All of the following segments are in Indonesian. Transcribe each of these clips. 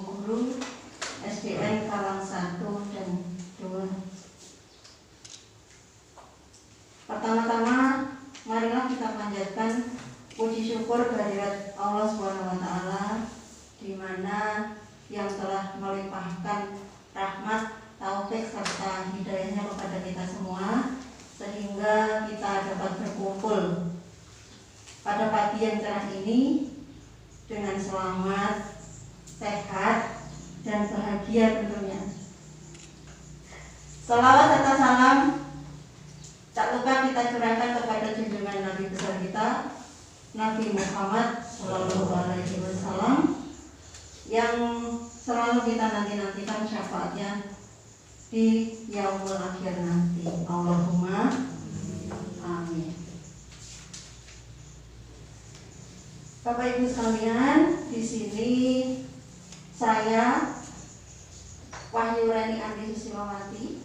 guru SDN Kalang 1 dan 2. Pertama-tama marilah kita panjatkan puji syukur kehadirat Allah SWT, di mana yang telah melimpahkan rahmat, taufik serta hidayahnya kepada kita semua, sehingga kita dapat berkumpul pada pagi yang cerah ini dengan selamat, sehat, dan bahagia tentunya. Selawat serta salam tak lupa kita curahkan kepada junjungan Nabi besar kita, Nabi Muhammad SAW, yang selalu kita nanti-nantikan syafaatnya di yaumul akhir nanti. Allahumma amin. Bapak Ibu sekalian, di sini saya Wahyu Reni Andi Susilowati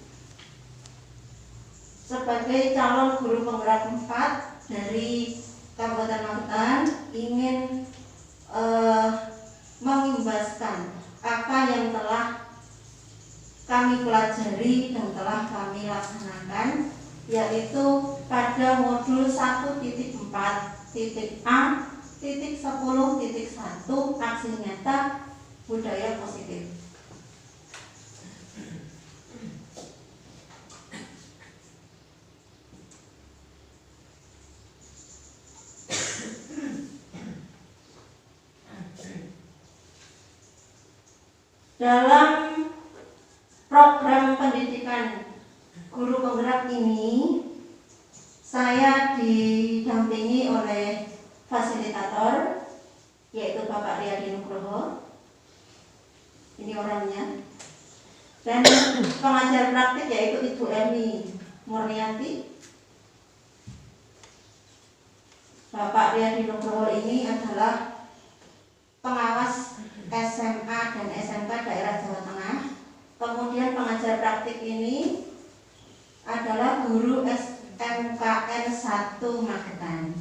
sebagai calon guru penggerak 4 dari Kabupaten Magetan ingin mengimbaskan apa yang telah kami pelajari dan telah kami laksanakan, yaitu pada modul 1.4.A.10.1 aksi nyata budaya positif. Dalam program pendidikan guru penggerak ini, saya didampingi oleh fasilitator, yaitu Bapak Riyadi Nugroho, ini orangnya, dan pengajar praktik yaitu Ibu Emi Murniati. Bapak Riyadi Nugroho ini adalah pengawas SMA dan SMK daerah Jawa Tengah. Kemudian pengajar praktik ini adalah guru SMKN 1 Magetan.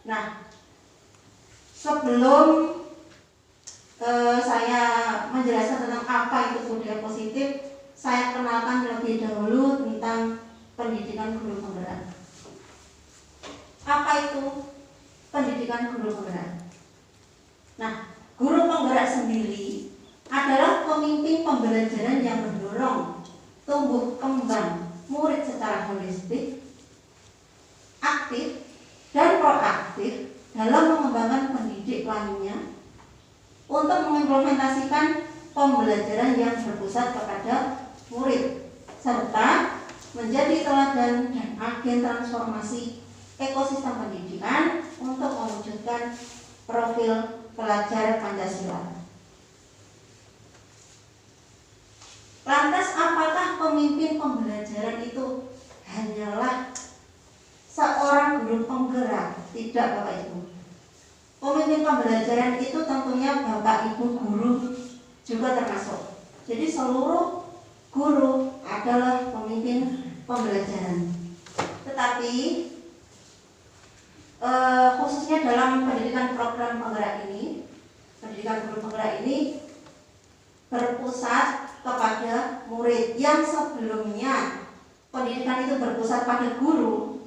Nah, sebelum saya menjelaskan tentang apa itu budaya positif, saya kenalkan terlebih dahulu tentang pendidikan guru penggerak. Apa itu pendidikan guru penggerak? Nah, guru penggerak sendiri adalah pemimpin pembelajaran yang mendorong tumbuh kembang murid secara holistik, aktif, dan proaktif dalam mengembangkan pendidik lainnya untuk mengimplementasikan pembelajaran yang berpusat kepada murid, serta menjadi teladan dan agen transformasi ekosistem pendidikan untuk mewujudkan profil pelajar Pancasila. Lantas apakah pemimpin pembelajaran itu hanyalah seorang guru penggerak? Tidak, Bapak Ibu. Pemimpin pembelajaran itu tentunya Bapak Ibu guru juga termasuk. Jadi seluruh guru adalah pemimpin pembelajaran. Tetapi khususnya dalam pendidikan program penggerak ini, pendidikan guru penggerak ini berpusat kepada murid yang sebelumnya pendidikan itu berpusat pada guru.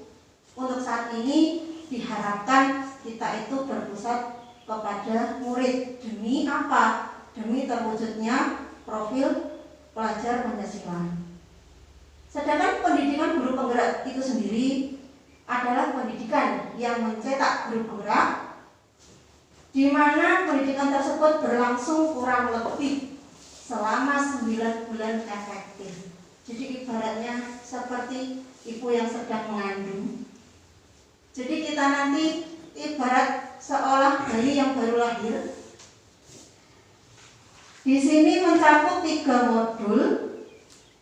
Untuk saat ini diharapkan kita itu berpusat kepada murid. Demi apa? Demi terwujudnya profil pelajar Pancasila. Sedangkan pendidikan guru penggerak itu sendiri adalah pendidikan yang mencetak guru penggerak, di mana pendidikan tersebut berlangsung kurang lebih selama 9 bulan efektif. Jadi ibaratnya seperti ibu yang sedang mengandung. Jadi kita nanti ibarat seolah bayi yang baru lahir. Di sini mencakup 3 modul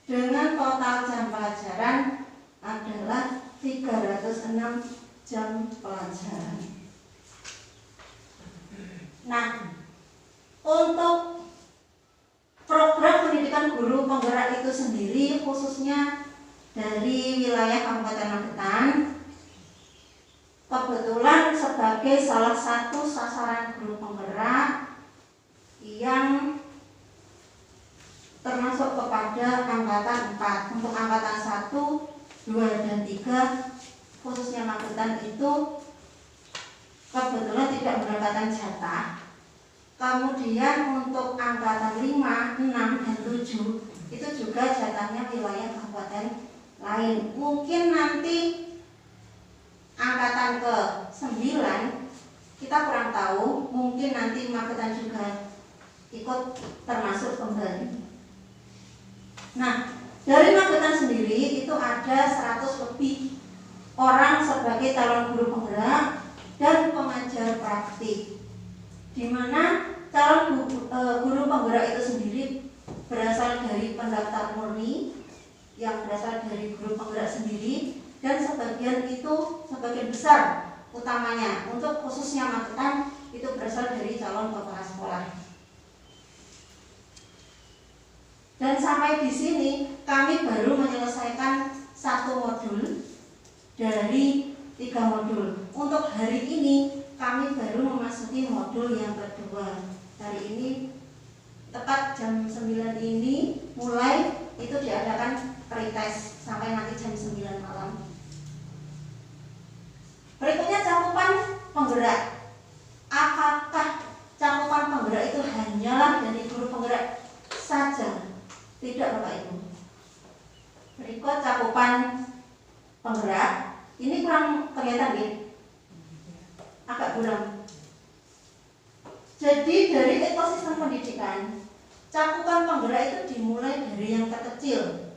dengan total jam pelajaran adalah 306 jam pelajaran. Nah, untuk program pendidikan guru penggerak itu sendiri, khususnya dari wilayah Kabupaten Magetan, kebetulan sebagai salah satu sasaran guru penggerak Kemudian untuk angkatan 5, 6, dan 7 itu juga jatahnya wilayah kabupaten lain. Mungkin nanti angkatan ke 9 kita kurang tahu, mungkin nanti Magetan juga ikut termasuk kembali. Nah, dari Magetan sendiri itu ada 100 lebih orang sebagai calon guru penggerak dan pengajar praktik, di mana calon guru penggerak itu sendiri berasal dari pendaftar murni yang berasal dari guru penggerak sendiri, dan sebagian besar utamanya untuk khususnya Magetan itu berasal dari calon kepala sekolah. Dan sampai di sini kami baru menyelesaikan 1 modul dari 3 modul. Untuk hari ini kami baru memasuki modul yang kedua. Hari ini tepat jam 9 ini mulai itu diadakan pretest sampai nanti jam 9 malam. Berikutnya cakupan penggerak. Apakah cakupan penggerak itu hanyalah dari guru penggerak saja? Tidak, Bapak Ibu. Berikut cakupan penggerak. Ini kurang kelihatan ya? Agak kurang. Jadi dari ekosistem pendidikan, cakupan penggerak itu dimulai dari yang terkecil,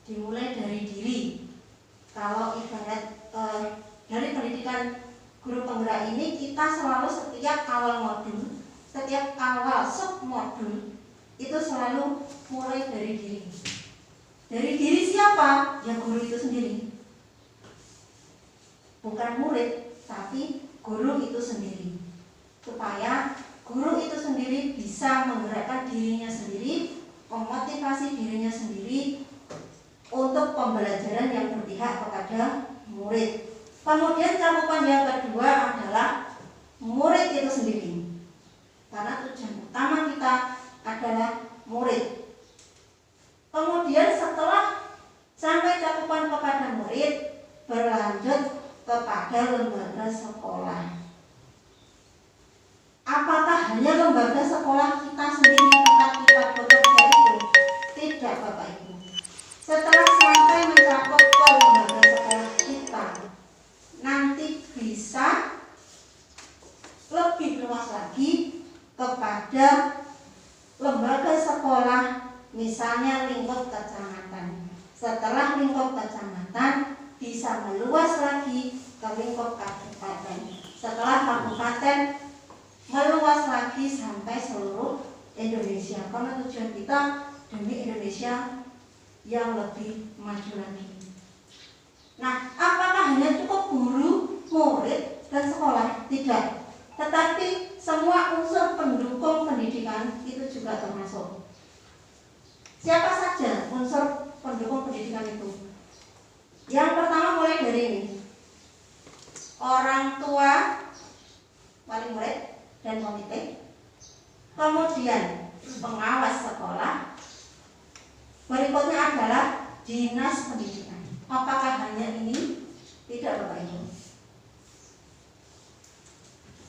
dimulai dari diri. Kalau ibarat dari pendidikan guru penggerak ini, kita selalu setiap awal modul, setiap awal sub modul itu selalu mulai dari diri. Dari diri siapa? Ya guru itu sendiri. Bukan murid, tapi guru itu sendiri. Supaya guru itu sendiri bisa menggerakkan dirinya sendiri, memotivasi dirinya sendiri untuk pembelajaran yang berpihak kepada murid. Kemudian cakupan yang kedua adalah murid itu sendiri. Karena tujuan utama kita adalah murid. Kemudian setelah sampai cakupan kepada murid, berlanjut kepada lembaga sekolah. Apakah hanya lembaga sekolah kita sendiri tempat kita bekerja itu? Tidak, Bapak Ibu. Setelah sampai mencakup ke lembaga sekolah kita, nanti bisa lebih luas lagi kepada lembaga sekolah, misalnya lingkup kecamatan. Setelah lingkup kecamatan bisa meluas lagi ke lingkup kabupaten. Setelah kabupaten meluas lagi sampai seluruh Indonesia. Karena tujuan kita demi Indonesia yang lebih maju lagi. Nah, apakah hanya cukup guru, murid, dan sekolah? Tidak. Tetapi semua unsur pendukung pendidikan itu juga termasuk. Siapa saja unsur pendukung pendidikan itu? Yang pertama mulai dari ini. Orang tua, wali murid, dan komite. Kemudian pengawas sekolah. Berikutnya adalah dinas pendidikan. Apakah hanya ini? Tidak, Bapak Ibu.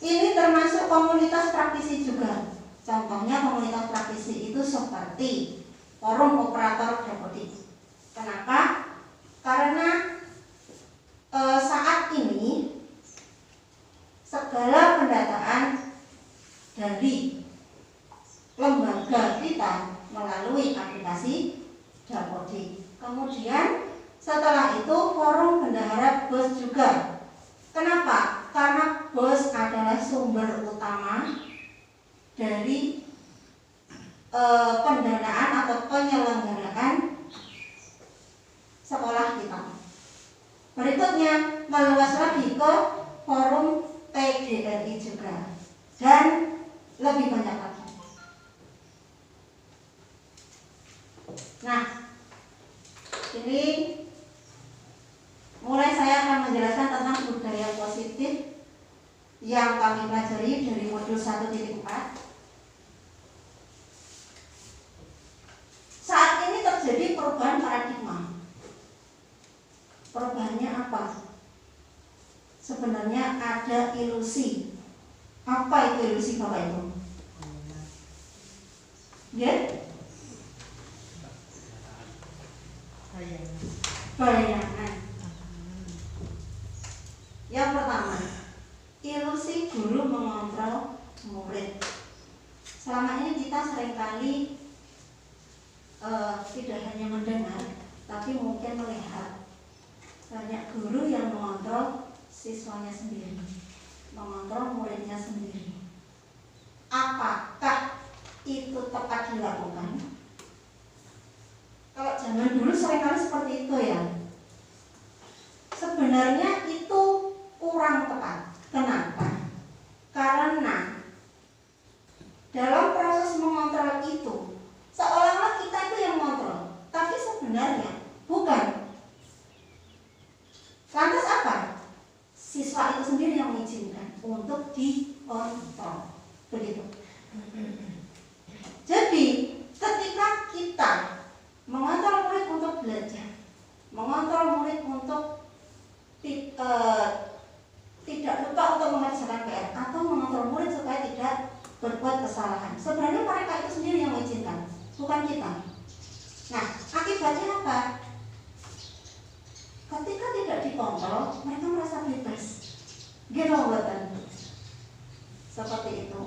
Ini termasuk komunitas praktisi juga. Contohnya komunitas praktisi itu seperti Forum Operator Dapodik. Kenapa? Karena saat ini segala pendataan dari lembaga kita melalui aplikasi Dapodik. Kemudian setelah itu forum bendahara BOS juga. Kenapa? Karena BOS adalah sumber utama dari pendanaan atau penyelenggaraan sekolah kita. Berikutnya meluas lagi ke forum PGRI juga, dan lebih banyak lagi. Nah, ini mulai saya akan menjelaskan tentang budaya positif yang kami pelajari dari modul 1.4. Saat ini terjadi perubahan paradigma. Perubahannya apa? Sebenarnya ada ilusi. Apa itu ilusi, Bapak Ibu? bayangan. Yang pertama, ilusi guru mengontrol murid. Selama ini kita seringkali tidak hanya mendengar, tapi mungkin melihat banyak guru yang mengontrol siswanya sendiri, mengontrol muridnya sendiri. Apakah itu tepat dilakukan? Kalau zaman dulu seringkali seperti itu ya. Sebenarnya itu kurang tepat. Kenapa? Karena dalam proses mengontrol itu seolah-olah kita itu yang mengontrol, tapi sebenarnya bukan. Lantas apa? Siswa itu sendiri yang mengizinkan untuk dikontrol. Begitu. Jadi ketika kita mengontrol murid untuk belajar, mengontrol murid untuk tidak lupa untuk mengerjakan PR, atau mengontrol murid supaya tidak berbuat kesalahan, sebenarnya mereka itu sendiri yang mengizinkan, bukan kita. Nah, akibatnya apa? Ketika tidak dikontrol, mereka merasa bebas. Gitu, buatan. Seperti itu.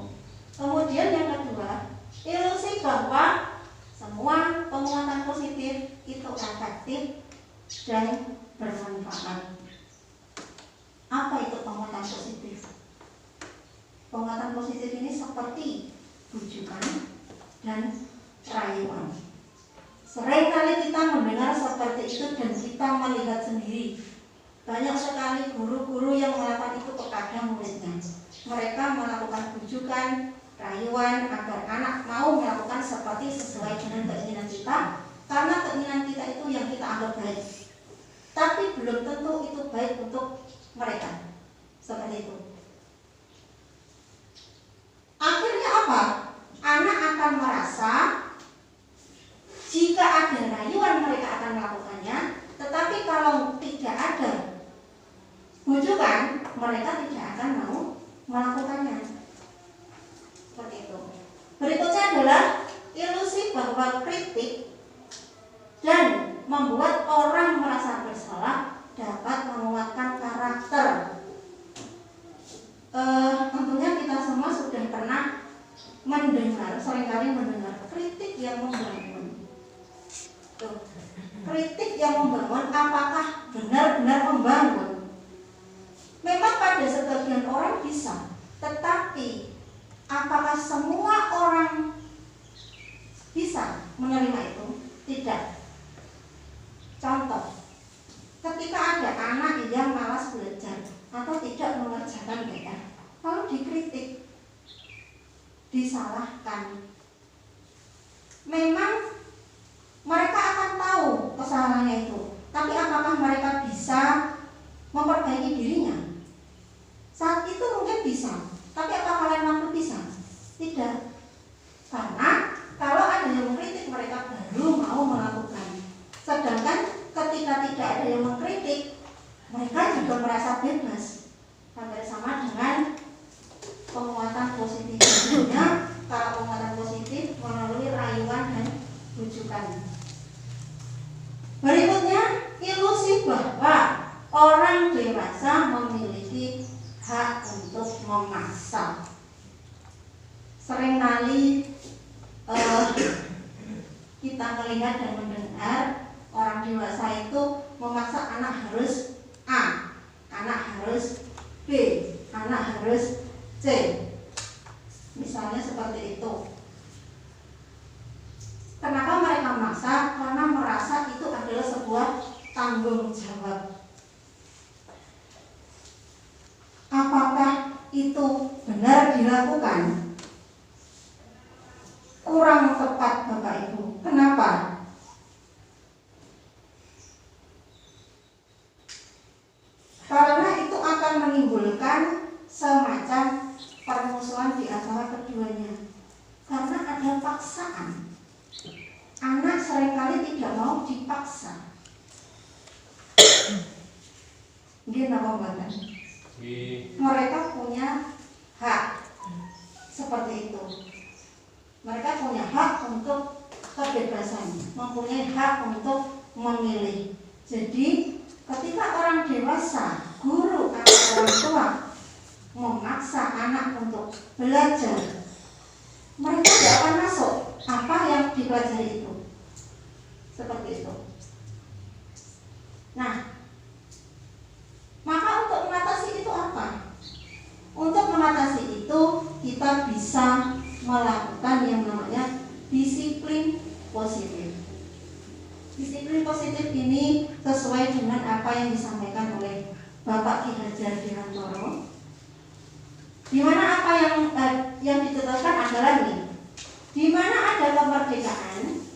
Kemudian yang kedua, ilusi bahwa semua penguatan positif itu efektif dan bermanfaat. Apa itu penguatan positif? Penguatan positif ini seperti bujukan dan rayuan. Seringkali kita mendengar seperti itu dan kita melihat sendiri. Banyak sekali guru-guru yang melakukan itu kepada muridnya. Mereka melakukan bujukan, rayuan agar anak mau melakukan seperti sesuai dengan keinginan kita, karena keinginan kita itu yang kita anggap baik. Tapi belum tentu itu baik untuk mereka. Seperti itu. Akhirnya apa? Anak akan merasa jika ada rayuan mereka akan melakukannya, tetapi kalau tidak ada bujukan, mereka tidak akan mau melakukannya. Seperti itu. Berikutnya adalah ilusi bahwa kritik dan membuat orang merasa bersalah dapat menguatkan karakter. Tentunya kita semua sudah pernah mendengar, seringkali mendengar kritik yang membangun. Kritik yang membangun apakah benar-benar membangun? Memang pada sebagian orang bisa, tetapi apakah semua orang bisa menerima itu? Tidak. Contoh, ketika ada anak yang malas belajar atau tidak mengerjakan PR, lalu dikritik, disalahkan, memang mereka akan tahu kesalahannya itu, tapi apakah mereka bisa memperbaiki dirinya? Saat itu mungkin bisa, tapi apakah lain waktu bisa? Tidak. Karena kalau ada yang mengkritik, mereka baru mau melakukan. Sedangkan ketika tidak ada yang mengkritik, mereka juga merasa bebas. Hampir sama dengan penguatan positif. Sebenarnya kalau penguatan positif melalui rayuan dan bujukan. Berikutnya, ilusi bahwa orang dewasa memiliki hak untuk memaksa. Seringkali kita melihat dan mendengar orang dewasa itu memaksa anak harus A, anak harus B, anak harus C. Misalnya seperti itu. Kenapa mereka memaksa? Karena merasa itu adalah sebuah tanggung jawab. Apakah itu benar dilakukan? Kurang tepat, Bapak Ibu. Kenapa? Karena itu akan menimbulkan semacam permusuhan di antara keduanya. Karena ada paksaan. Anak seringkali tidak mau dipaksa. Gimana Bapak? Mereka punya hak seperti itu. Mereka punya hak untuk kebebasan, mempunyai hak untuk memilih. Jadi ketika orang dewasa, guru atau orang tua memaksa anak untuk belajar, mereka tidak akan masuk apa yang dipelajari itu. Seperti itu. Nah, maka untuk mengatasi itu apa? Untuk mengatasi itu kita bisa melakukan yang namanya disiplin positif. Disiplin positif ini sesuai dengan apa yang disampaikan oleh Bapak Ki Hajar Dewantara, di mana apa yang ditetapkan adalah ini, di mana ada kemerdekaan,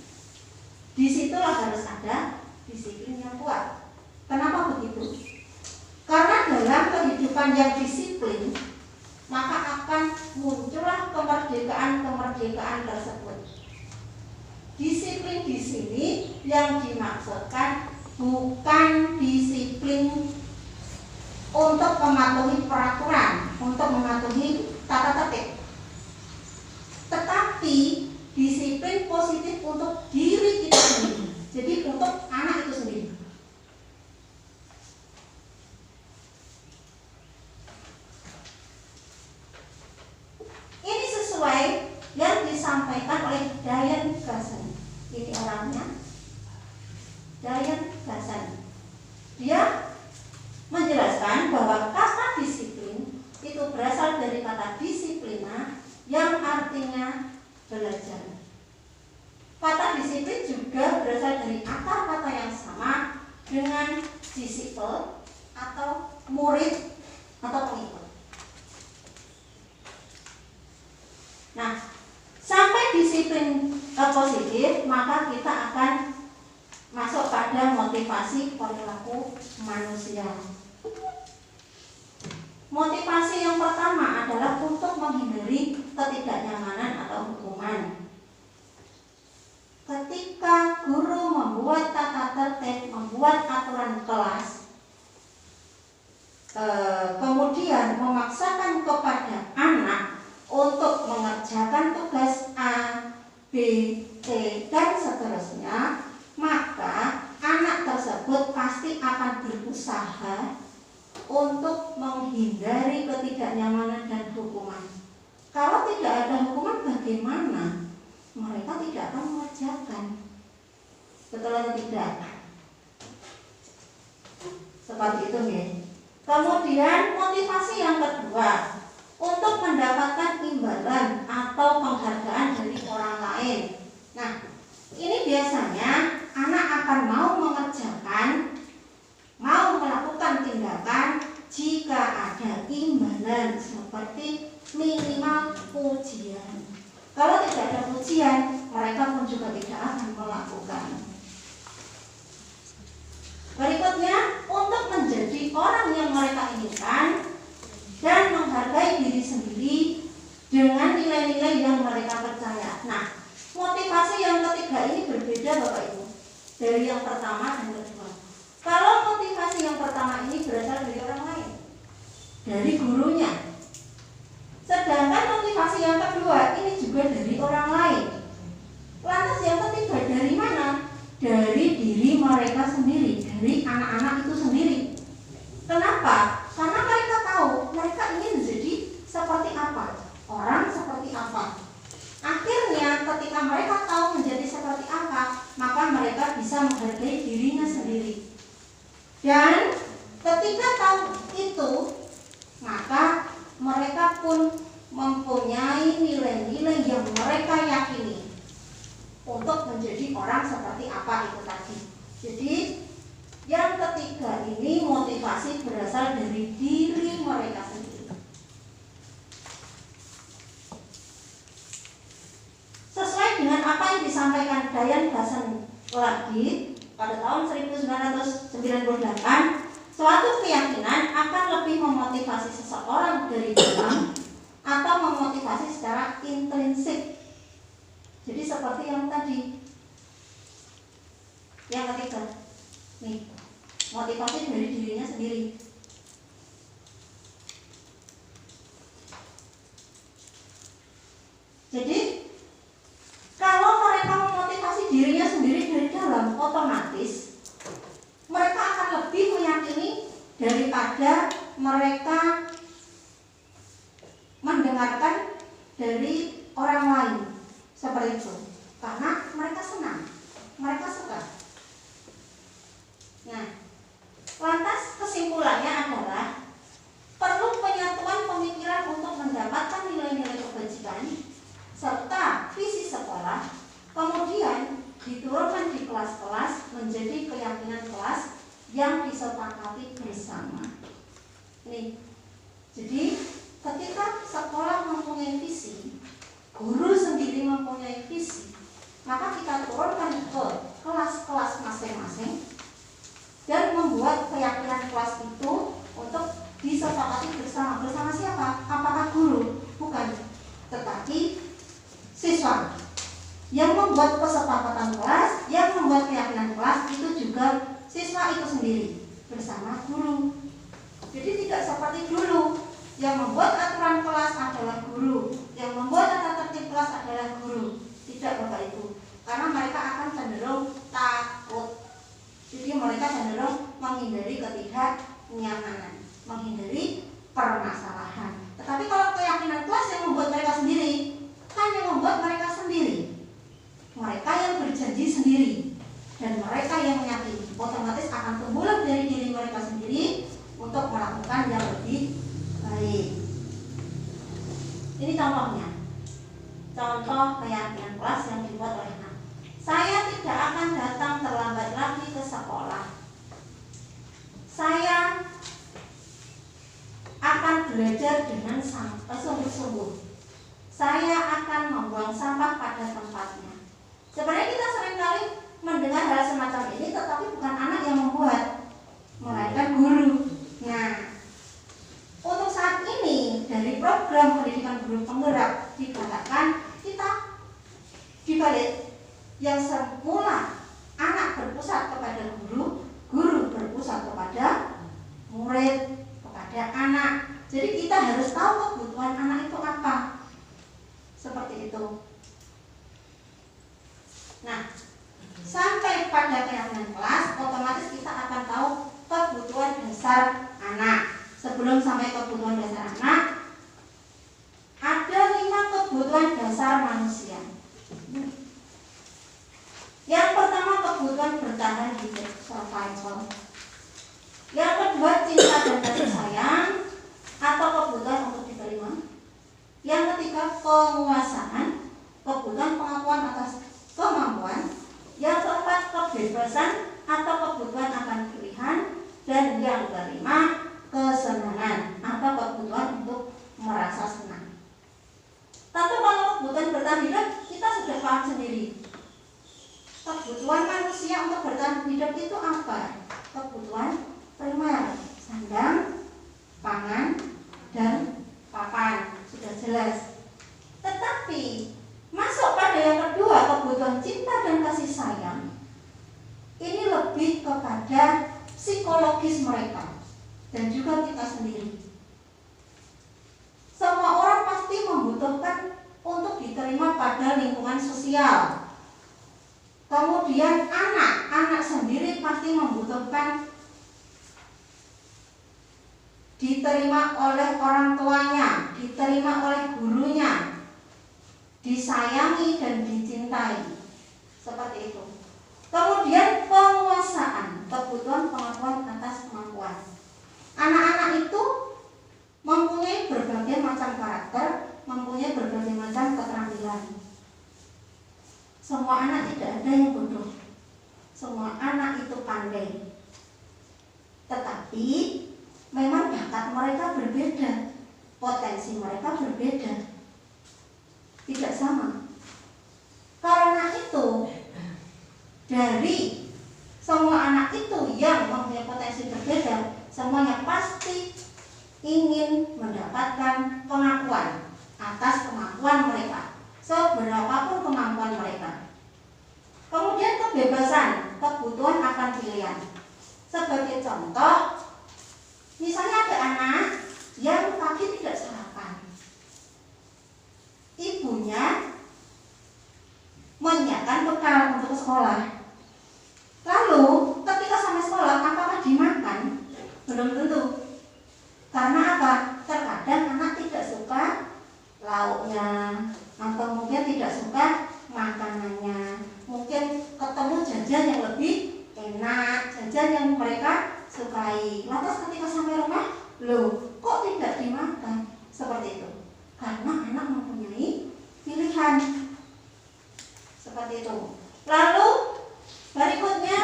disitulah harus ada disiplin yang kuat. Kenapa begitu? Karena dalam kehidupan yang disiplin, maka akan muncullah kemerdekaan tersebut. Disiplin di sini yang dimaksudkan bukan disiplin untuk mematuhi peraturan, untuk mematuhi tata tertib, tetapi disiplin positif untuk diri kita sendiri. Jadi untuk anak itu sendiri. Ini sesuai yang disampaikan oleh Dayan Ghazali. Ini orangnya, Dayan Ghazali. Dia menjelaskan bahwa kata disiplin itu berasal dari kata disiplina yang artinya belajar. Kata disiplin juga berasal dari akar kata yang sama dengan disciple atau murid atau pengikut. Nah, sampai disiplin positif, maka kita akan masuk pada motivasi perilaku manusia. Motivasi yang pertama adalah untuk menghindari ketidaknyamanan atau hukuman. Ketika guru membuat tata tertib, membuat aturan kelas, kemudian memaksakan kepada anak untuk mengerjakan tugas A, B, C, dan seterusnya, maka anak tersebut pasti akan berusaha untuk menghindari ketidaknyamanan dan hukuman. Kalau tidak ada hukuman, bagaimana? Mereka tidak akan mengerjakan. Betul atau tidak? Seperti itu ya. Kemudian motivasi yang kedua, untuk mendapatkan imbalan atau penghargaan dari orang lain. Nah, ini biasanya anak akan mau mengerjakan, mau melakukan tindakan jika ada imbalan seperti minimal pujian. Kalau tidak ada pujian, mereka pun juga tidak akan melakukan. Berikutnya, untuk menjadi orang yang mereka inginkan dan menghargai diri sendiri dengan nilai-nilai yang mereka percaya. Nah, motivasi yang ketiga ini berbeda Bapak Ibu dari yang pertama dan kedua. Kalau motivasi yang pertama ini berasal dari orang lain, dari gurunya. Sedangkan motivasi yang kedua ini juga dari orang lain. Lantas yang ketiga dari mana? Dari diri mereka sendiri, dari anak-anak itu sendiri. Kenapa? Karena mereka tahu mereka ingin menjadi seperti apa, orang seperti apa. Akhirnya ketika mereka tahu menjadi seperti apa, maka mereka bisa menghargai dirinya sendiri. Dan ketika tahu itu, maka mereka pun mempunyai nilai-nilai yang mereka yakini untuk menjadi orang seperti apa itu tadi. Jadi yang ketiga ini motivasi berasal dari diri mereka sendiri. Sesuai dengan apa yang disampaikan Dayan Ghazali lagi pada tahun 1998, suatu keyakinan akan lebih memotivasi seseorang dari dalam atau memotivasi secara intrinsik. Jadi seperti yang tadi, yang ketiga, nih, motivasi dari dirinya sendiri. Jadi kalau mereka memotivasi dirinya sendiri dari dalam, otomatis mereka orang lain. Seperti itu. Karena mereka senang, mereka suka. Nah, lantas kesimpulannya adalah perlu penyatuan pemikiran untuk mendapatkan nilai-nilai kebajikan serta visi sekolah, kemudian diturunkan di kelas-kelas menjadi keyakinan kelas yang disepakati bersama. Nih, jadi ketika sekolah mempunyai visi, guru sendiri mempunyai visi, maka kita turunkan ke kelas-kelas masing-masing dan membuat keyakinan kelas itu untuk disepakati bersama. Bersama siapa? Apakah guru? Bukan, tetapi siswa. Yang membuat kesepakatan kelas, yang membuat keyakinan kelas itu juga siswa itu sendiri bersama guru. Jadi tidak seperti dulu, yang membuat aturan kelas adalah guru, yang membuat tata tertib kelas adalah guru. Tidak Bapak Ibu, karena mereka akan cenderung takut. Jadi mereka cenderung menghindari ketidaknyamanan, menghindari permasalahan. Tetapi kalau keyakinan kelas yang membuat mereka sendiri, kan yang membuat mereka sendiri, mereka yang berjanji sendiri, dan mereka yang meyakini, otomatis akan tumbuh dari diri mereka sendiri untuk melakukan yang lebih baik. Ini contohnya, contoh keyakinan kelas yang dibuat oleh anak. Saya tidak akan datang terlambat lagi ke sekolah. Saya akan belajar dengan sungguh-sungguh. Saya akan membuang sampah pada tempatnya. Sebenarnya kita seringkali mendengar hal semacam ini, tetapi bukan anak yang membuat, melainkan guru. Nah, untuk saat ini dari program pendidikan guru penggerak dikatakan kita dibalik, yang semula anak berpusat kepada guru, guru berpusat kepada murid, kepada anak. Jadi kita harus tahu kebutuhan anak itu apa. Seperti itu. Nah, sampai pada keyakinan kelas, otomatis kita akan tahu kebutuhan dasar anak. Sebelum sampai kebutuhan dasar anak, ada 5 kebutuhan dasar manusia. Yang pertama, kebutuhan bertahan hidup, survival. Yang kedua, cinta dan kasih sayang atau kebutuhan untuk diterima. Yang ketiga, penguasaan, kebutuhan pengakuan atas kemampuan. Yang keempat, kebebasan atau kebutuhan akan pilihan. Dan yang kelima, kesenangan atau kebutuhan untuk merasa senang. Tentu kalau kebutuhan bertahan hidup kita sudah paham sendiri. Kebutuhan manusia untuk bertahan hidup itu apa? Kebutuhan primer, sandang, pangan, dan papan, sudah jelas. Tetapi masuk pada yang kedua, kebutuhan cinta dan kasih sayang. Ini lebih kepada psikologis mereka dan juga kita sendiri. Semua orang pasti membutuhkan untuk diterima pada lingkungan sosial. Kemudian anak sendiri pasti membutuhkan diterima oleh orang tuanya, diterima oleh gurunya, disayangi dan dicintai. Seperti itu. Kemudian penguasaan, kebutuhan pengakuan atas kemampuan. Anak-anak itu mempunyai berbagai macam karakter, mempunyai berbagai macam keterampilan. Semua anak tidak ada yang bodoh. Semua anak itu pandai. Tetapi memang bakat mereka berbeda, potensi mereka berbeda, tidak sama. Karena itu, dari semua anak itu yang mempunyai potensi berbeda, semuanya pasti ingin mendapatkan pengakuan atas kemampuan mereka, seberapapun kemampuan mereka. Kemudian kebebasan, kebutuhan akan pilihan. Sebagai contoh, misalnya ada anak yang pagi tidak sarapan. Ibunya menyiapkan bekal untuk sekolah. Lalu ketika sampai sekolah, apakah dimakan? Belum tentu. Karena apa? Terkadang anak tidak suka lauknya atau mungkin tidak suka makanannya, mungkin ketemu jajan yang lebih enak, jajan yang mereka sukai. Lantas ketika sampai rumah, loh kok tidak dimakan? Seperti itu. Karena anak mempunyai pilihan. Seperti itu. Lalu berikutnya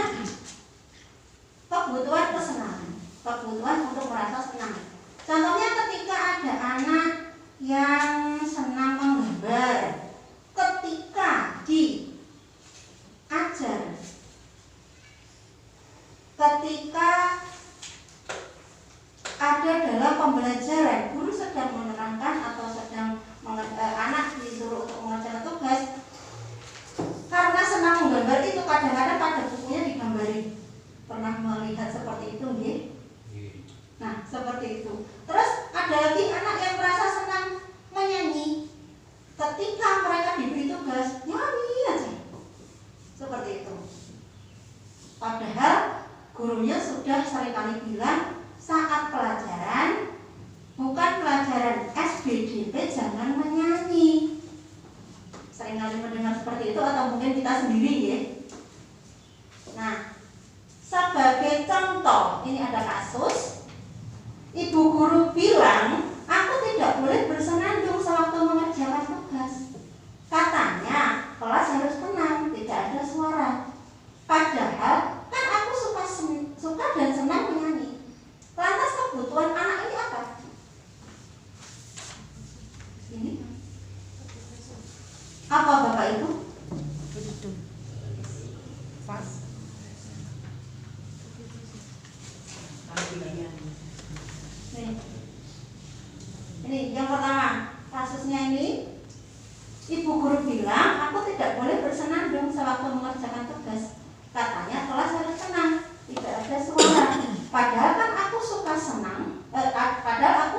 kebutuhan kesenangan. Kebutuhan untuk merasa senang. Contohnya ketika ada anak yang senang menggambar, ketika diajar, ketika ada dalam pembelajaran, guru sedang menerangkan atau sedang anak disuruh untuk mengerjakan tugas, karena senang menggambar itu kadang-kadang pada bukunya digambari. Pernah melihat seperti itu, nggih? Nah, seperti itu. Terus ada lagi anak yang merasa senang menyanyi. Ketika mereka diberi tugas, nyanyi aja. Seperti itu. Padahal gurunya sudah seringkali bilang saat pelajaran, bukan pelajaran SBDP, jangan menyanyi. Seringkali mendengar seperti itu atau mungkin kita sendiri ya. Nah, sebagai contoh, ini ada kasus. Ibu guru bilang, aku tidak boleh bersenandung sewaktu mengerjakan tugas. Katanya, kelas harus tenang, tidak ada suara. Padahal, kan aku suka dan senang menyanyi. Lantas kebutuhan anak ini apa? Ini apa Bapak Ibu? Pas. Ini yang pertama, kasusnya ini ibu guru bilang aku tidak boleh bersenandung sewaktu mengerjakan tugas. Katanya kelas harus tenang, tidak ada suara. Padahal kan aku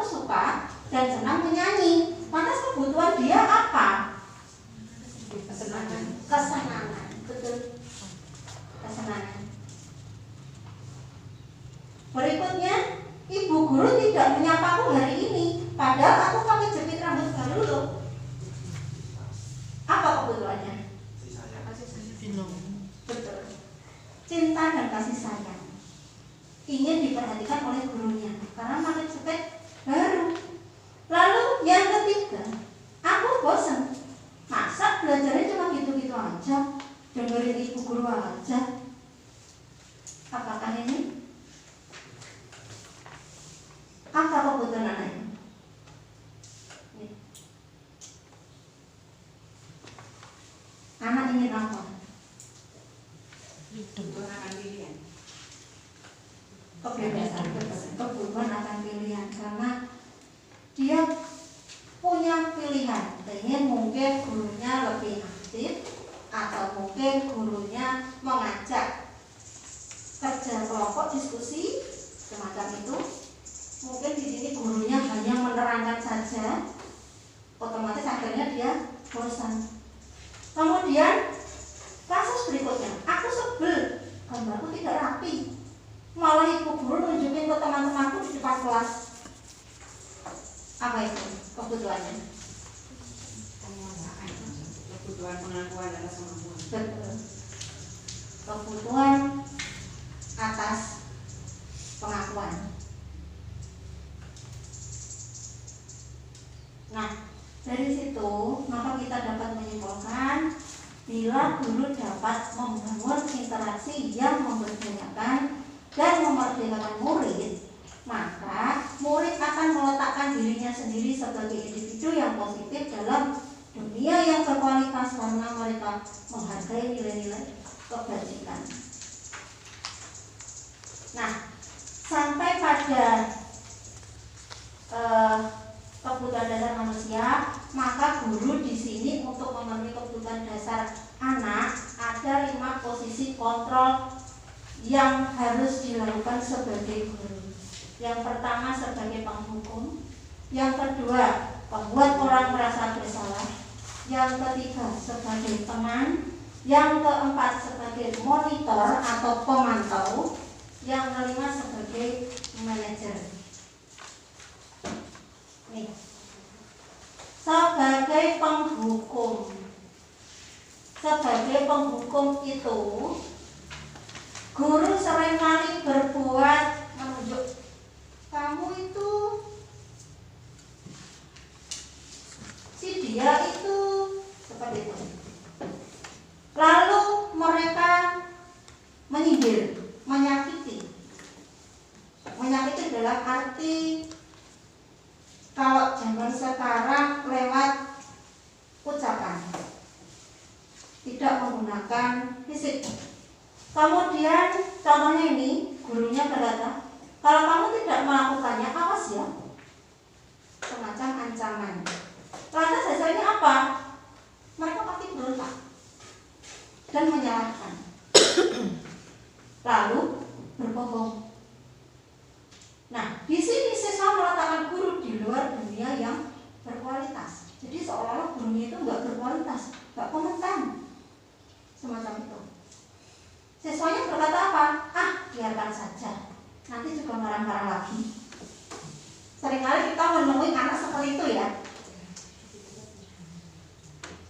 suka dan senang menyanyi. Pantas kebutuhan dia apa? Kesenangan, betul. Kesenangan. Berikutnya, ibu guru tidak menyapaku hari ini. Padahal aku pakai jepit rambut baru loh. Apa kebutuhannya? Betul. Cinta dan kasih sayang. Ingin diperhatikan oleh gurunya karena pakai jepit baru. Lalu yang ketiga, aku bosan. Masa belajarnya cuma gitu-gitu aja, dengerin ibu guru aja. Apakah ini? Apa kebutuhan anaknya? Anak ingin apa? Kebutuhan akan pilihan. Kebebasan, kebutuhan akan pilihan karena dia punya pilihan. Ingin mungkin gurunya lebih aktif atau mungkin gurunya mengajak kerja kelompok, diskusi semacam itu. Mungkin di sini gurunya hanya menerangkan saja, otomatis akhirnya dia bosan. Kemudian kasus berikutnya, aku sebel, gambarku tidak rapi. Malah ibu guru nunjukin ke teman-temanku di depan kelas. Apa itu kebutuhannya? Penguasaan, kebutuhan pengakuan atas kemampuan. Betul. Kebutuhan atas pengakuan. Nah, dari situ maka kita dapat menyimpulkan bila guru dapat membangun interaksi yang memberdayakan dan memerdekakan murid, maka murid akan meletakkan dirinya sendiri sebagai individu yang positif dalam dunia yang berkualitas karena mereka menghargai nilai-nilai kebajikan. Nah, sampai pada kebutuhan dasar manusia, maka guru di sini untuk memenuhi kebutuhan dasar anak ada 5 posisi kontrol yang harus dilakukan sebagai guru. Yang pertama sebagai penghukum, yang kedua membuat orang merasa bersalah, yang ketiga sebagai teman, yang keempat sebagai monitor atau pemantau, yang kelima sebagai manajer. Nih, sebagai penghukum. Sebagai penghukum itu, guru seringkali berbuat menunjuk, kamu itu, si dia itu, seperti itu. Lalu mereka menyindir, menyakiti. Menyakiti dalam arti kalau zaman sekarang lewat ucapan, tidak menggunakan fisik. Kemudian contohnya ini, gurunya berkata, kalau kamu tidak melakukannya, awas ya. Semacam ancaman. Lantas hasilnya apa? Mereka pasti berontak dan menyalahkan. Lalu berbohong. Nah, di sini siswa meletakkan guru di luar dunia yang berkualitas. Jadi seolah-olah gurunya itu nggak berkualitas, nggak kompeten, semacam itu. Siswanya berkata apa? Ah, biarkan saja, nanti juga marah-marah lagi. Seringkali kita menemui anak seperti itu ya.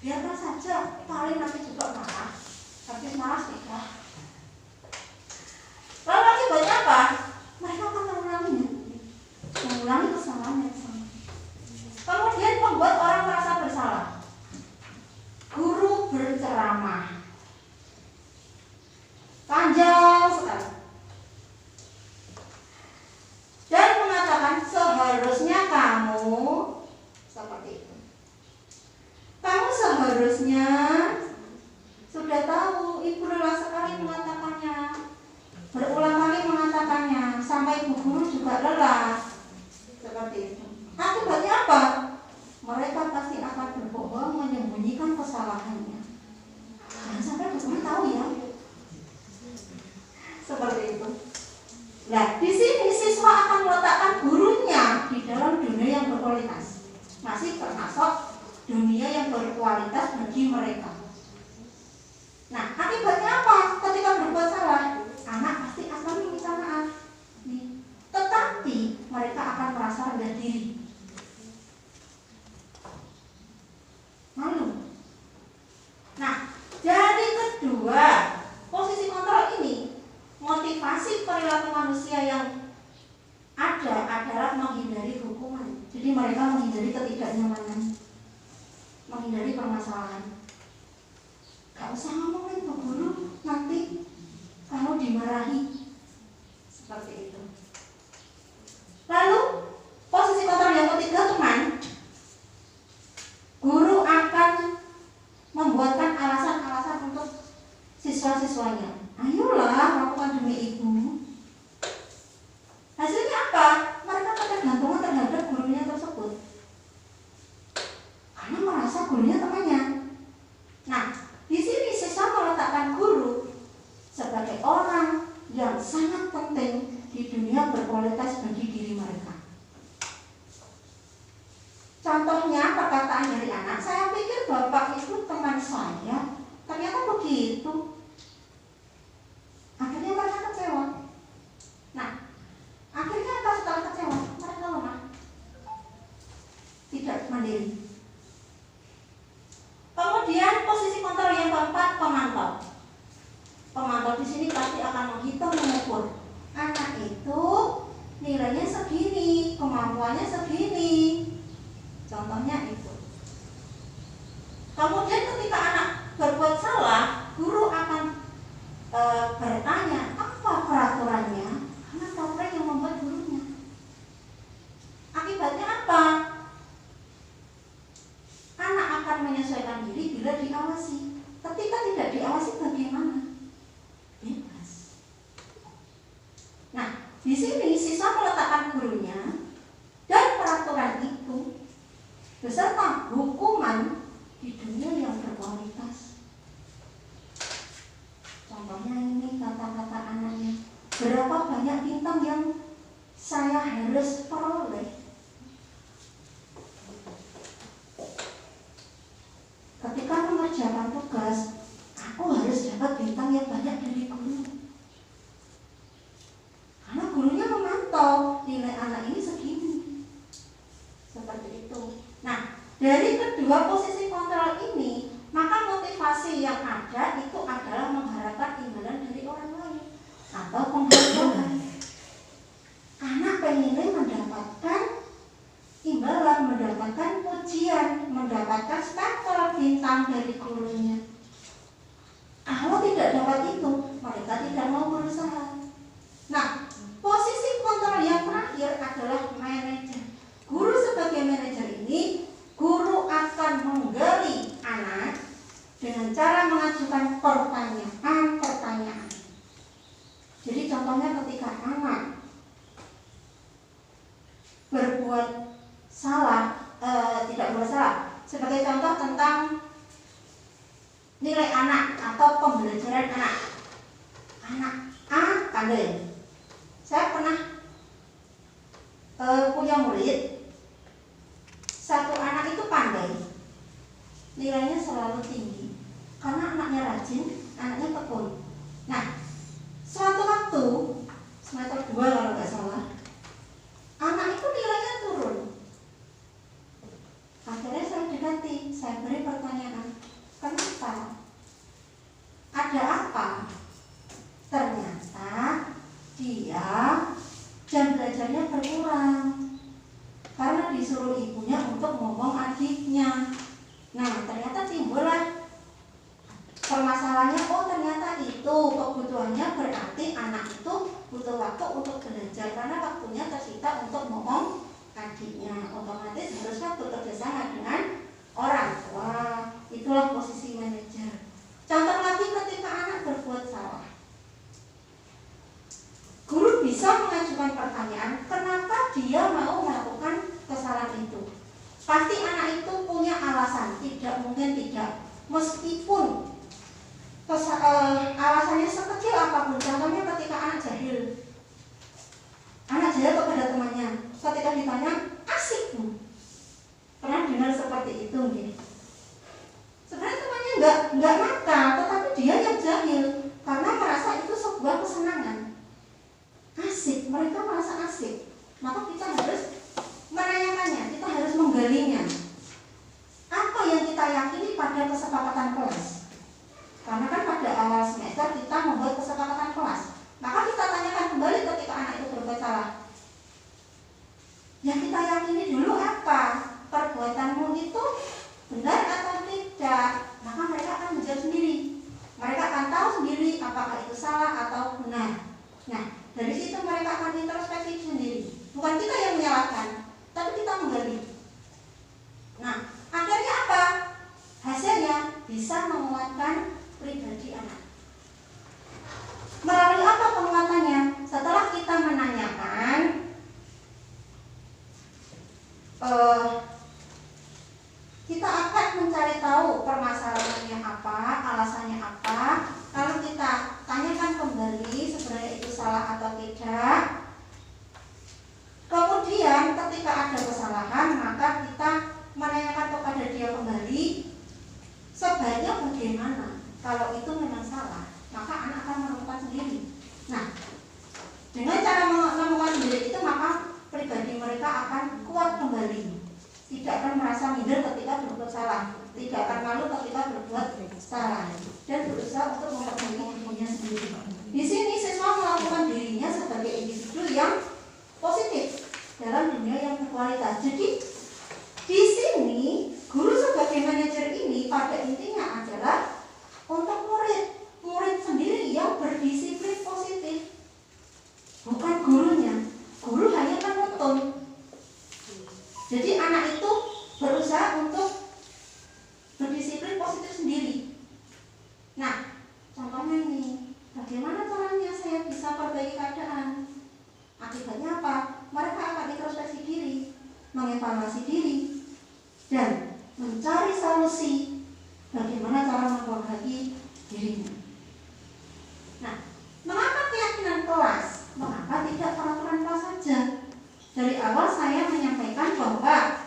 Biarkan saja, paling nanti juga marah. Habis marah sudah. Lalu akibatnya apa? Mereka akan mengulangi kesalahan yang sama. Kemudian membuat orang merasa bersalah. Guru berceramah panjang sekali dan mengatakan seharusnya kamu seperti itu. Kamu seharusnya sudah tahu, ibu lelah sekali mengatakannya, berulang kali mengatakannya, sampai ibu guru juga lelah. Seperti itu. Akibatnya apa? Mereka pasti akan berbohong, menyembunyikan kesalahannya. Jangan sampai guru tahu ya. Seperti itu. Nah, di sini siswa akan meletakkan gurunya di dalam dunia yang berkualitas. Masih termasuk dunia yang berkualitas bagi mereka. Nah, akibatnya apa? Ketika berbuat salah, anak pasti akan meminta maaf. Tetapi mereka akan merasa rendah diri, malu. Nah, jadi kedua, posisi kontrol ini, motivasi perilaku manusia yang ada adalah menghindari hukuman. Jadi mereka menghindari ketidaknyamanan, menghindari permasalahan. Gak usah ngomongin ke guru, nanti kamu dimarahi. Seperti itu. Lalu posisi kontrol yang ketiga, teman, guru akan membuatkan alasan-alasan untuk siswa-siswanya. Ayolah, lakukan demi ibu. Hasilnya apa? Mereka ketergantungan terhadap gurunya tersebut karena merasa gurunya temannya. Nah, di sini siswa meletakkan guru sebagai orang yang sangat penting di dunia berkualitas bagi diri mereka. Contohnya perkataan dari anak, saya pikir bapak itu teman saya, ternyata begitu. Akhirnya mereka kecewa. Nah, akhirnya apa setelah kecewa? Mereka lemah, tidak mandiri. Kemudian posisi kontrol yang keempat, pemantau. Pemantau di sini pasti akan menghitung, mengukur. Anak itu nilainya segini, kemampuannya segini. Contohnya itu. Kemudian ketika anak berbuat salah, guru akan bertanya apa peraturannya, karena peraturan yang membuat gurunya. Akibatnya apa? Anak akan menyesuaikan diri bila diawasi. Ketika tidak diawasi bagaimana? Bebas. Nah, di sini siswa meletakkan gurunya dan peraturan itu beserta hukuman di dunia yang berkualitas. Contohnya ini kata-kata anaknya, berapa banyak bintang yang saya harus peroleh ketika mengerjakan tugas. Aku harus dapat bintang yang banyak dari guru, karena gurunya memantau nilai anak ini segini. Seperti itu. Nah, dari dengan cara mengajukan pertanyaan. Jadi contohnya ketika anak berbuat salah, tidak berbuat salah. Sebagai contoh tentang nilai anak atau pembelajaran anak. Anak A pandai. Saya pernah punya murid, satu anak itu pandai, nilainya selalu tinggi karena anaknya rajin, anaknya tekun. Nah, suatu waktu semester 2 kalau nggak salah, anak itu nilainya turun. Akhirnya saya dekati, saya beri pertanyaan, kenapa? Ada apa? Ternyata dia jam belajarnya berkurang karena disuruh ibunya untuk ngomong adiknya. Nah, ternyata timbullah permasalahannya. Oh, ternyata itu kebutuhannya, berarti anak itu butuh waktu untuk belajar karena waktunya tersita untuk ngomong adiknya. Otomatis harusnya bekerja sama dengan orang tua. Itulah posisi manajer. Contoh lagi ketika anak berbuat salah, guru bisa mengajukan pertanyaan, kenapa dia mau melakukan kesalahan itu. Pasti anak itu punya alasan, tidak mungkin tidak. Meskipun alasannya sekecil apapun. Contohnya ketika anak jahil kepada temannya, ketika ditanya, asik Bu. Pernah dengar seperti itu gitu. Sebenarnya temannya nggak nakal, tetapi dia yang jahil karena merasa itu sebuah kesenangan. Asik, mereka merasa asik. Maka kita harus menanyakannya, kita harus menggalinya. Apa yang kita yakini pada kesepakatan kelas? Karena kan pada awal semester kita membuat kesepakatan kelas. Maka kita tanyakan kembali ketika anak itu berbuat salah. Yang kita yakini dulu apa? Perbuatanmu itu benar atau tidak? Maka mereka akan menjawab sendiri. Mereka akan tahu sendiri apakah itu salah atau benar. Nah, dari situ mereka akan introspeksi sendiri. Bukan kita yang menyalahkan, tapi kita menggali. Nah, akhirnya apa? Hasilnya bisa menguatkan pribadi anak. Melalui apa penguatannya? Setelah kita menanyakan, kita akan mencari tahu permasalahannya apa, alasannya apa. Lalu kita tanyakan kembali sebenarnya itu salah atau tidak. Kemudian ketika ada kesalahan, maka kita menanyakan kepada dia kembali, sebaiknya bagaimana. Kalau itu memang salah, maka anak akan menemukan sendiri. Nah, dengan cara menemukan sendiri itu, maka pribadi mereka akan kuat kembali. Tidak akan merasa minder ketika berbuat salah, tidak akan malu ketika berbuat salah, dan berusaha untuk memperbaiki dirinya sendiri. Di sini siswa melakukan dirinya sebagai individu yang positif dalam dunia yang berkualitas. Jadi di sini guru sebagai manajer ini pada intinya adalah untuk murid sendiri yang berdisiplin positif, bukan gurunya. Guru hanya menuntun. Jadi anak itu berusaha untuk berdisiplin positif sendiri. Nah, contohnya ini, bagaimana caranya saya bisa perbaiki keadaan? Akibatnya apa? Mereka akan introspeksi diri, mengevaluasi diri, dan mencari solusi bagaimana cara memperbaiki dirinya. Nah, mengapa keyakinan kelas? Mengapa tidak peraturan kelas saja? Dari awal saya menyampaikan bahwa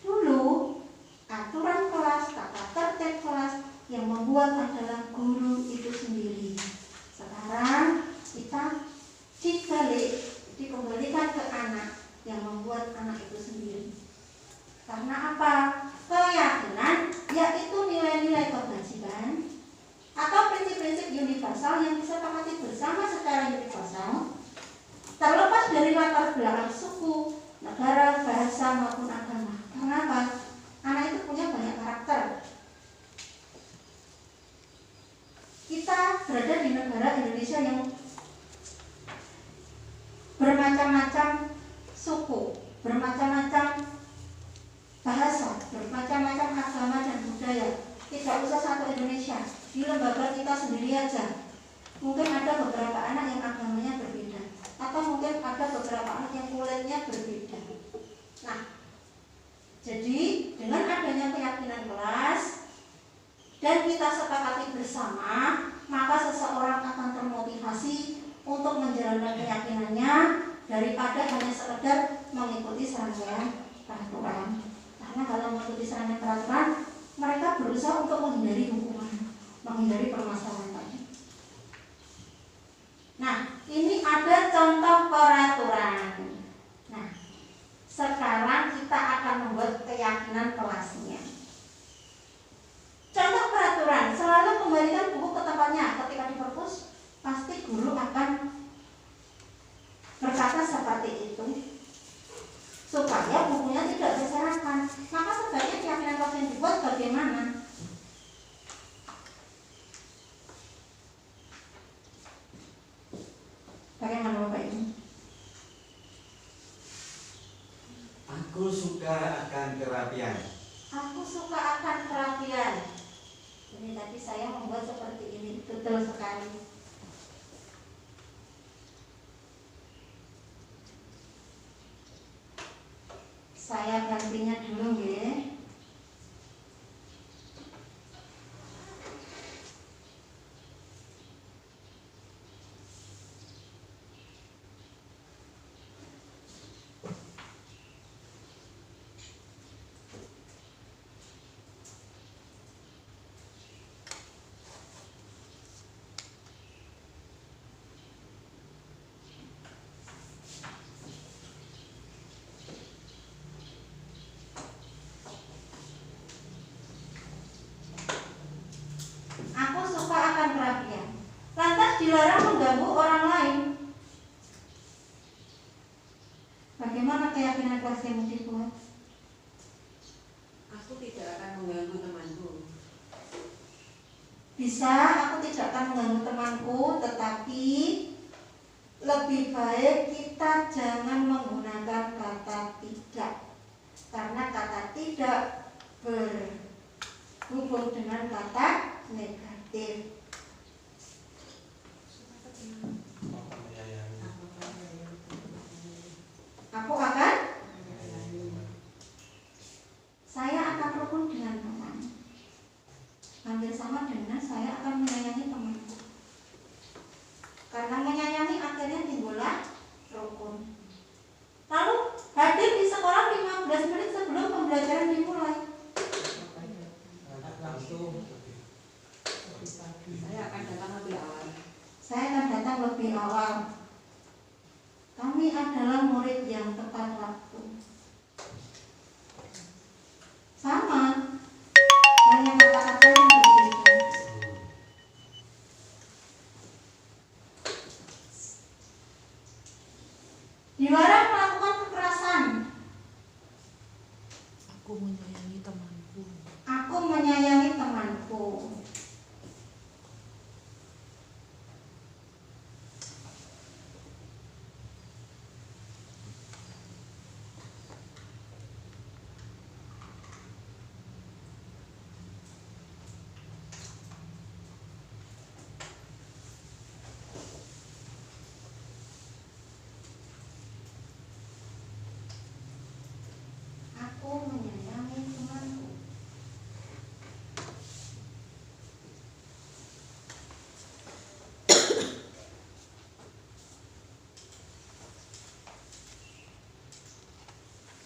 dulu aturan kelas, tata tertib kelas yang membuat adalah guru itu sendiri. Sekarang kita dikembalikan ke anak yang membuat anak itu sendiri. Karena apa? Keyakinan yaitu nilai-nilai kebajikan atau prinsip-prinsip universal yang disepakati bersama secara universal, terlepas dari latar belakang suku, negara, bahasa maupun agama. Kenapa? Anak itu punya banyak karakter. Kita berada di negara Indonesia yang bermacam-macam suku, bermacam-macam bahasa, bermacam-macam agama dan budaya. Tidak usah satu Indonesia, di lembaga kita sendiri aja. Mungkin ada beberapa anak yang agamanya berbeda, atau mungkin ada beberapa anak yang kulitnya berbeda. Nah, jadi dengan adanya keyakinan kelas dan kita sepakati bersama, maka seseorang akan termotivasi untuk menjalankan keyakinannya daripada hanya sekedar mengikuti serangkaian peraturan. Karena kalau mengikuti serangkaian peraturan, mereka berusaha untuk menghindari hukuman, menghindari permasalahan tadi. Nah, ini ada contoh peraturan. Nah, sekarang kita akan membuat keyakinan kelasnya. Contoh peraturan, selalu kembalikan buku ke tempatnya. Ketika di perpus, pasti guru akan berkata seperti itu, supaya bukunya tidak berserakan. Maka sebaiknya keyakinan kelas yang dibuat bagaimana? Bagaimana Bapak Ibu? Aku suka akan kerapian. Aku suka akan kerapian. Ini tadi saya membuat seperti ini, betul sekali. Saya gantinya dulu ya. Aku suka akan kerapian. Lantas dilarang mengganggu orang lain. Bagaimana keyakinan kelas yang dibuat? Aku tidak akan mengganggu temanku. Bisa, aku tidak akan mengganggu temanku, tetapi lebih baik kita jangan menggunakan kata tidak. Karena kata tidak berhubung dengan kata negatif. Aku akan, saya akan rukun dengan teman. Hampir sama dengan saya akan menyayangi temanku. Karena menyayangi akhirnya timbullah rukun. Lalu hadir di sekolah 15 menit sebelum pembelajaran dimulai. Saya akan datang lebih awal. Saya akan datang lebih awal. Kami adalah murid yang tepat waktu. Sama, hanya kata-kata yang berbeda. Dilarang melakukan kekerasan. Aku menyayangi temanku. Aku menyayangi temanku. Aku menyayangi temanku.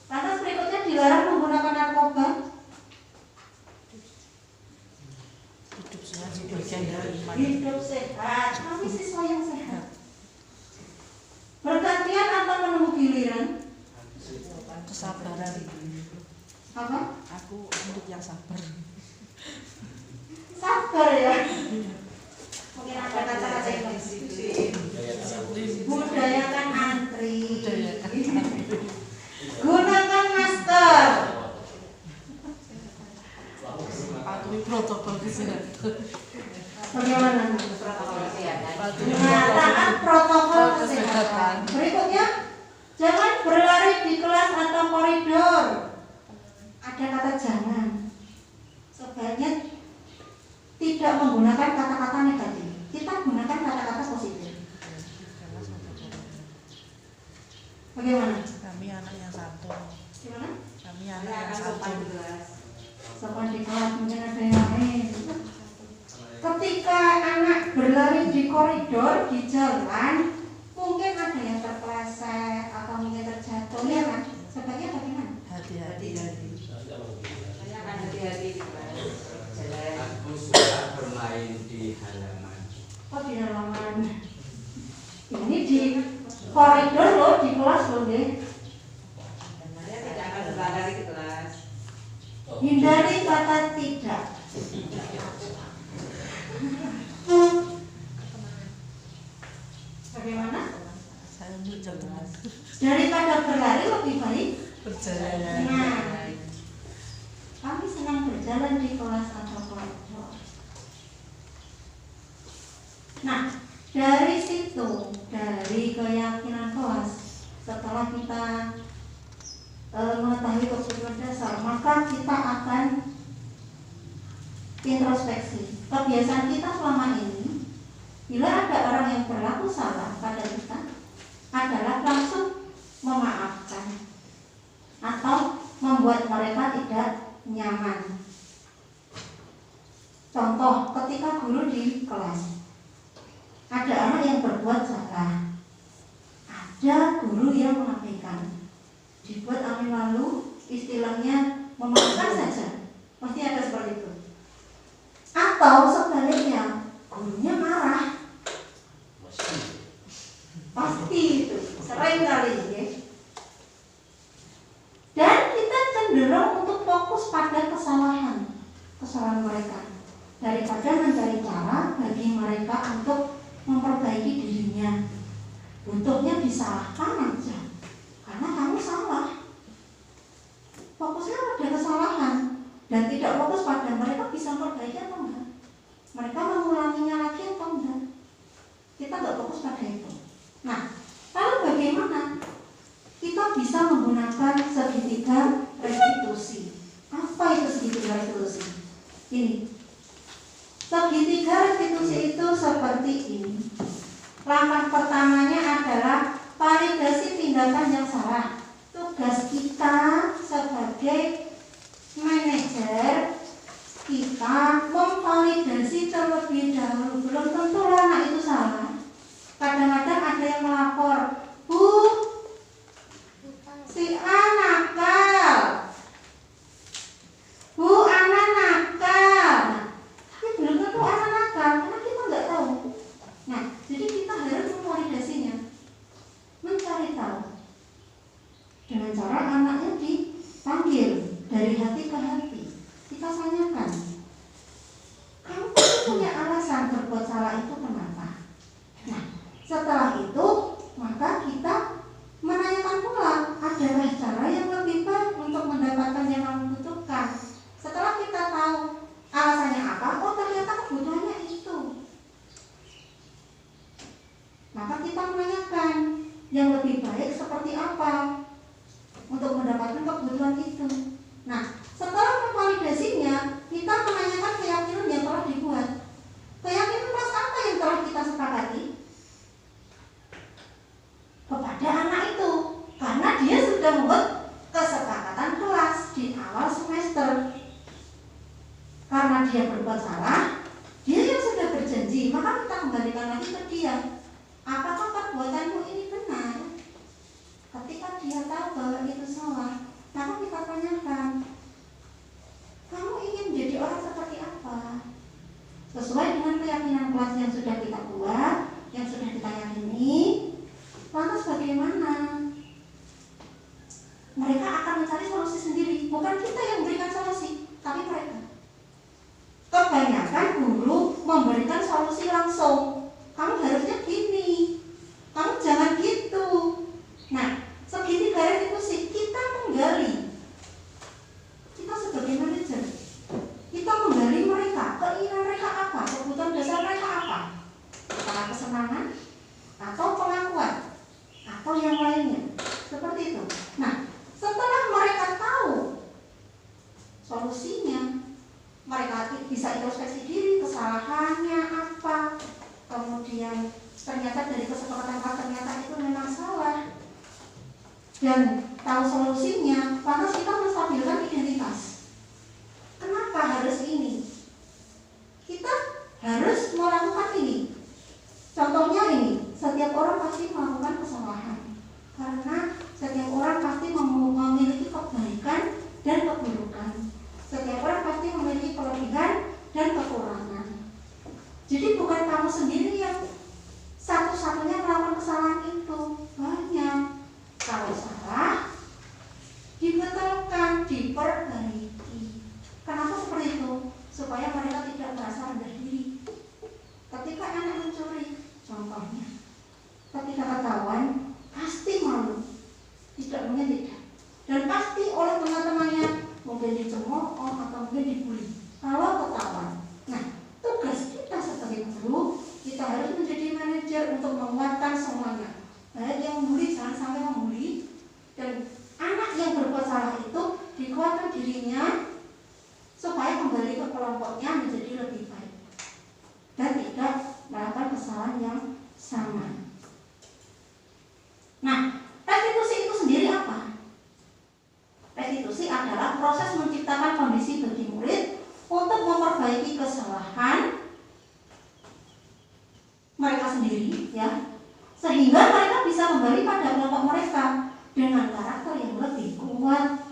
Lantas berikutnya dilarang menggunakan narkoba. Hidup sehat sebagian dari iman. Hidup sehat, kami siswa yang sehat. Bergantian atau menunggu giliran. Kesabaran. Apa? Aku hidup yang sabar. Sabar ya. Mungkin ada kata-kata yang Disiplin. budayakan antri. Budayakan. Gunakan masker. Patuhi protokol kesehatan. Bagaimana? Protokol kesehatan. Patuhi Mengatakan protokol kesehatan. kesehatan. Berikutnya, jangan berlari di kelas atau koridor. Ada kata jangan. Sebaiknya tidak menggunakan kata-kata negatif. Kita gunakan kata-kata positif. Bagaimana? Kami anak yang satu. Gimana? Kami Saya anak yang akan satu. sopan di kelas. Sopan di kelas, mungkin ada yang lain. Ketika anak berlari di koridor, di jalan, mungkin ada yang terpeleset atau mungkin terjatuh, ya kan? Sebaiknya bagaimana? Hati-hati. Saya akan hati-hati di kelas. Jalan. Aku suka bermain di halaman. Oh, di halaman. Ini di koridor loh, di kelas loh deh. Saya tidak akan berlari di kelas. Hindari kata tidak. Bagaimana? Saya menunjuk kelas. Daripada berlari lebih baik Berjalan. nah, kami senang berjalan di kelas atau koridor. Nah, dari situ, dari keyakinan kelas, setelah kita mengetahui kebutuhan dasar, maka kita akan introspeksi. Kebiasaan kita selama ini, bila ada orang yang berlaku salah pada kita, adalah langsung memaafkan atau membuat mereka tidak nyaman. Contoh, ketika guru di kelas, ada anak yang berbuat salah, ada guru yang mengabaikan, dibuat amin lalu istilahnya memaafkan saja, pasti ada seperti itu. Atau sebaliknya, gurunya marah, pasti itu sering kali ya. Dan kita cenderung untuk fokus pada kesalahan mereka daripada mencari cara bagi mereka untuk memperbaiki dirinya. Butuhnya disalahkan aja karena kamu salah. Fokusnya pada kesalahan dan tidak fokus pada mereka bisa memperbaiki atau enggak, mereka mengulanginya lagi atau enggak. Kita nggak fokus pada itu. Nah, lalu bagaimana kita bisa menggunakan segitiga restitusi? Apa itu segitiga restitusi? Ini segitiga restitusi itu seperti ini. Langkah pertamanya adalah validasi tindakan yang salah. Tugas kita sebagai manajer, kita memvalidasi terlebih dahulu. Belum tentu anak itu salah. Kadang-kadang ada yang melapor, Bu, si A nakal, Bu, anak nakal. Tapi belum tentu anak nakal, karena kita nggak tahu. Nah, jadi kita harus memvalidasinya, mencari tahu dengan cara anaknya dipanggil dari hati ke hati. Kita tanyakan, kamu punya alasan berbuat salah itu kenapa? Nah, setelah itu maka kita menanyakan pula, adalah cara yang lebih baik untuk mendapatkan yang kamu butuhkan. Setelah kita tahu alasannya apa, oh ternyata kebutuhannya itu, maka kita menanyakan yang lebih baik seperti apa untuk mendapatkan kebutuhan itu. Nah, setelah memvalidasinya, kita menanyakan keyakinan yang telah dibuat. Keyakinan kelas apa yang telah kita sepakati kepada anak itu, karena dia sudah membuat kesepakatan kelas di awal semester. Karena dia berbuat salah, dia yang sudah berjanji, maka kita kembalikan lagi ke dia. Apakah perbuatanmu ini benar? Ketika dia tahu bahwa itu salah, maka kita tanyakan, kamu ingin menjadi orang seperti apa? Sesuai dengan keyakinan kelas yang sudah kita buat, yang sudah kita yakini. Lantas bagaimana? Mereka akan mencari solusi sendiri. Bukan kita yang memberikan solusi, tapi mereka. Kebanyakan guru memberikan solusi langsung. Kamu harusnya gini, kamu jangan gitu. Nah, segitiga restitusi kita menggali. Kita sebagai manajer, kita menggali mereka, keinginan mereka apa, kebutuhan dasar mereka apa, apakah kesenangan atau pengakuan atau yang lainnya, seperti itu. Nah, setelah mereka tahu solusinya, mereka bisa introspeksi diri, kesalahan dari kesepakatan ternyata itu memang salah dan tahu solusinya, lantas kita menstabilkan identitas. Kenapa harus ini? Kita harus melakukan ini. Contohnya ini, setiap orang pasti melakukan kesalahan karena setiap orang pasti memiliki kebaikan dan keburukan. Setiap orang pasti memiliki kelebihan dan kekurangan. Jadi bukan kamu sendiri yang satu-satunya melakukan kesalahan itu, banyak. Kalau salah, dibetulkan, diperbaiki. Kenapa seperti itu? Supaya mereka tidak merasa rendah diri. Ketika anak mencuri, contohnya, ketika ketahuan, pasti malu, tidak mungkin tidak. Dan pasti oleh teman-temannya mungkin dicemooh atau mungkin dibully. Kalau ketahuan, nah tugas kita sebagai guru, kita harus menjadi manajer untuk menguatkan semuanya. Baik yang membuli jangan sampai membuli, dan anak yang berbuat salah itu dikuatkan dirinya supaya kembali ke kelompoknya menjadi lebih baik dan tidak melakukan kesalahan yang sama. Nah, restitusi itu sendiri apa? Restitusi adalah proses menciptakan kondisi bagi murid untuk memperbaiki kesalahan mereka sendiri, ya, sehingga mereka bisa kembali pada kelompok mereka dengan karakter yang lebih kuat.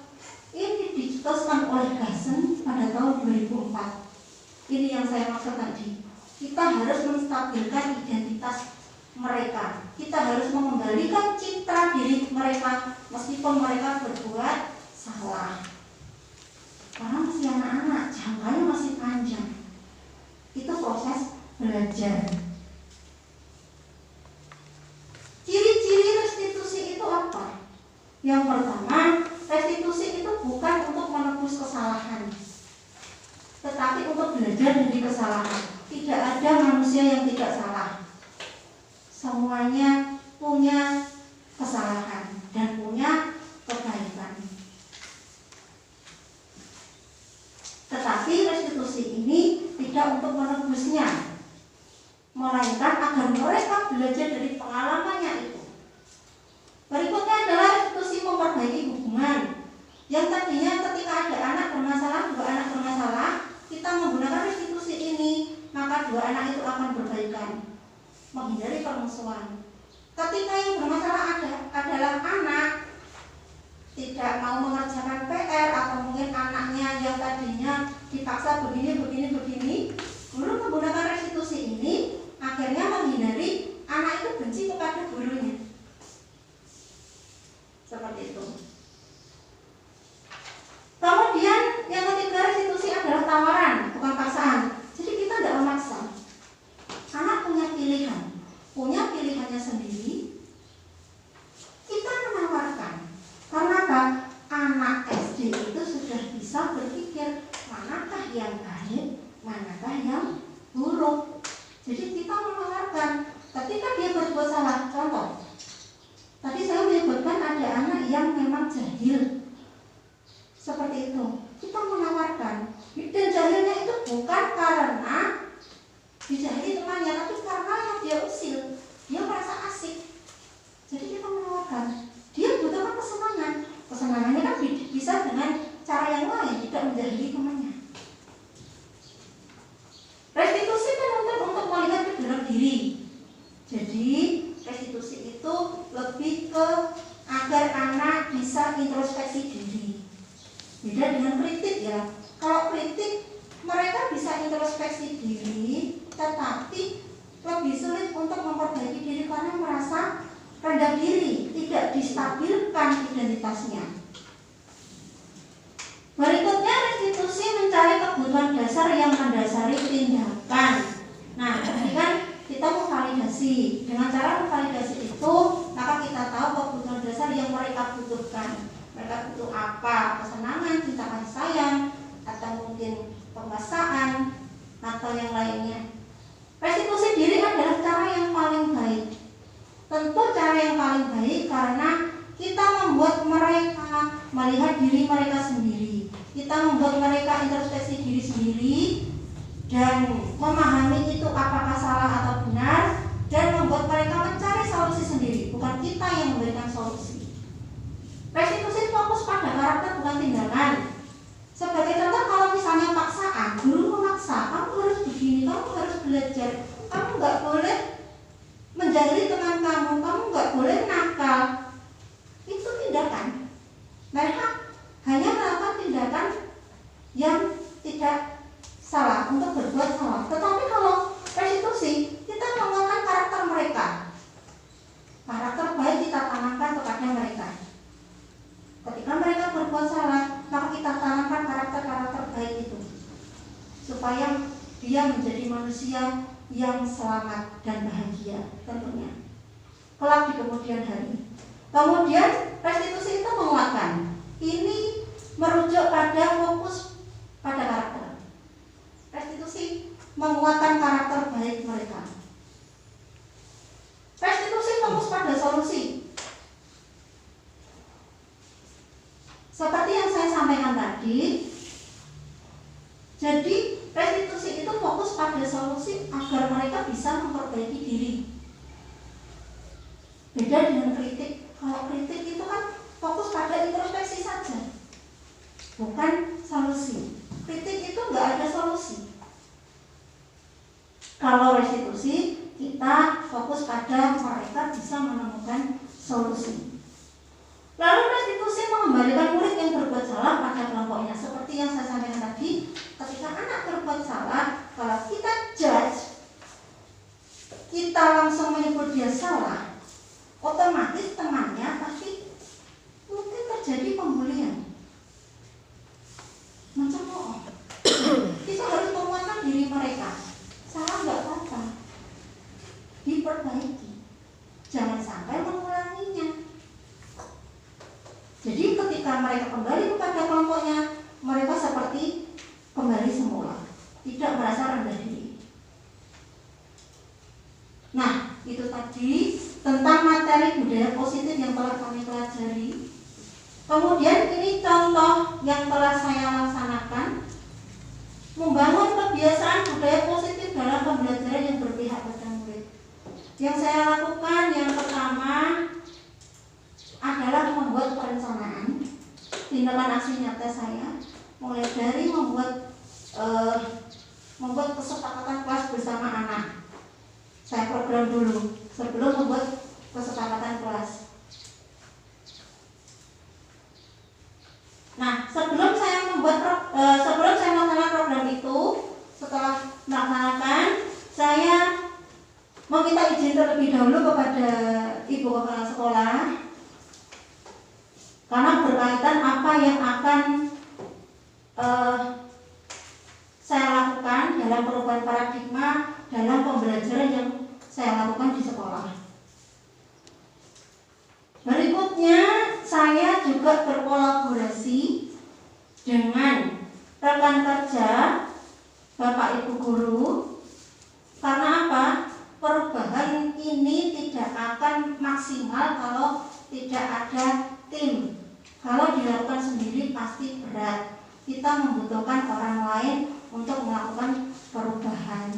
Ini dicetuskan oleh Gassen pada tahun 2004. Ini yang saya maksud tadi. Kita harus menstabilkan identitas mereka. Kita harus mengembalikan citra diri mereka meskipun mereka berbuat salah. Karena masih anak-anak, jangkanya masih panjang. Itu proses belajar. Ciri-ciri restitusi itu apa? Yang pertama, restitusi itu bukan untuk menebus kesalahan, tetapi untuk belajar dari kesalahan. Tidak ada manusia yang tidak salah. Semuanya punya kesalahan dan punya kebaikan. Tetapi restitusi ini tidak untuk menebusnya, melainkan agar mereka belajar dari pengalamannya itu. Berikutnya adalah restitusi memperbaiki hubungan. Yang tadinya ketika ada anak bermasalah, dua anak bermasalah, kita menggunakan restitusi ini, maka dua anak itu akan berbaikan, menghindari permusuhan. Ketika yang bermasalah adalah anak tidak mau mengerjakan PR, atau mungkin anaknya yang tadinya dipaksa begini, guru menggunakan restitusi ini akhirnya menghindari anak itu benci kepada gurunya. Seperti itu. Kemudian yang ketiga, restitusi adalah tawaran, bukan paksaan. Jadi kita tidak memaksa. Anak punya pilihannya sendiri. Kita menawarkan. Karena apa? Anak SD itu sudah bisa berpikir manakah yang baik, manakah yang buruk. Jadi kita menawarkan. Ketika dia berbuat salah, contoh, tadi saya menyebutkan ada anak yang memang jahil. Seperti itu. Kita menawarkan. Dan jahilnya itu bukan karena dijahili temannya, tapi karena yang dia usil, dia merasa asik. Jadi kita menawarkan. Dia butuhkan kesenangan. Kesenangannya kan bisa dengan cara yang lain, tidak menjahili temannya. Restitusi kan untuk melihat ke dalam diri. Jadi restitusi itu lebih ke agar anak bisa introspeksi diri. Beda dengan kritik, ya. Kalau kritik mereka bisa introspeksi diri, tetapi lebih sulit untuk memperbaiki diri karena merasa rendah diri, tidak distabilkan identitasnya. Berikutnya, restitusi mencari kebutuhan dasar yang mendasari tindakan. Nah, ini kan kita memvalidasi. Dengan cara memvalidasi itu, maka kita tahu kebutuhan dasar yang mereka butuhkan. Mereka butuh apa? Kesenangan, cinta kasih sayang, atau mungkin penguasaan, atau yang lainnya. Restitusi diri adalah cara yang paling baik. Tentu cara yang paling baik karena kita membuat mereka melihat diri mereka sendiri. Kita membuat mereka introspeksi diri sendiri dan memahami itu apakah salah atau benar, dan membuat mereka yang memberikan solusi. Restitusi fokus pada karakter bukan tindakan. Sebagai contoh, kalau misalnya paksaan, guru memaksa, kamu harus begini, kamu harus belajar, kamu nggak boleh menjadi teman kamu nggak boleh nakal. Itu tindakan. Mereka hanya melakukan tindakan yang tidak salah, untuk berbuat salah. Tetapi kalau restitusi, kita menguatkan karakter mereka. Karakter baik kita tanamkan kepada mereka. Ketika mereka berbuat salah, maka kita tanamkan karakter-karakter baik itu, supaya dia menjadi manusia yang selamat dan bahagia tentunya kelak di kemudian hari. Kemudian restitusi itu menguatkan. Ini merujuk pada fokus pada karakter. Restitusi menguatkan karakter baik mereka. Restitusi fokus pada solusi. Seperti yang saya sampaikan tadi, jadi restitusi itu fokus pada solusi agar mereka bisa memperbaiki diri. Beda dengan kritik. Kalau kritik itu kan fokus pada introspeksi saja, bukan solusi. Kritik itu nggak ada solusi. Kalau restitusi, kita fokus pada mereka bisa menemukan solusi. Lalu restitusi mengembalikan murid yang berbuat salah pada kelompoknya. Seperti yang saya sampaikan tadi, ketika anak berbuat salah, kalau kita judge, kita langsung menyebut dia salah, otomatis temannya pasti mungkin terjadi pembulian. Macam oh, kita harus menguatkan diri mereka. Salah nggak apa-apa, diperbaiki, jangan sampai mengulanginya. Jadi ketika mereka kembali kepada kelompoknya, mereka seperti kembali semula, tidak merasa rendah diri. Nah, itu tadi tentang materi budaya positif yang telah kami pelajari. Kemudian ini contoh yang telah saya laksanakan, membangun kebiasaan budaya positif dalam pembelajaran yang berpihak pada murid. Yang saya lakukan yang pertama adalah membuat perencanaan tindakan aksi nyata saya, mulai dari membuat kesepakatan kelas bersama anak. Saya program dulu sebelum membuat kesepakatan kelas. Nah, sebelum saya melaksanakan program itu, setelah melaksanakan, saya meminta izin terlebih dahulu kepada ibu kepala sekolah, karena berkaitan apa yang akan saya lakukan dalam perubahan paradigma dalam pembelajaran yang saya lakukan di sekolah. Berikutnya, saya juga berkolaborasi dengan rekan kerja Bapak Ibu guru. Karena apa? Perubahan ini tidak akan maksimal kalau tidak ada tim. Kalau dilakukan sendiri pasti berat. Kita membutuhkan orang lain untuk melakukan perubahan.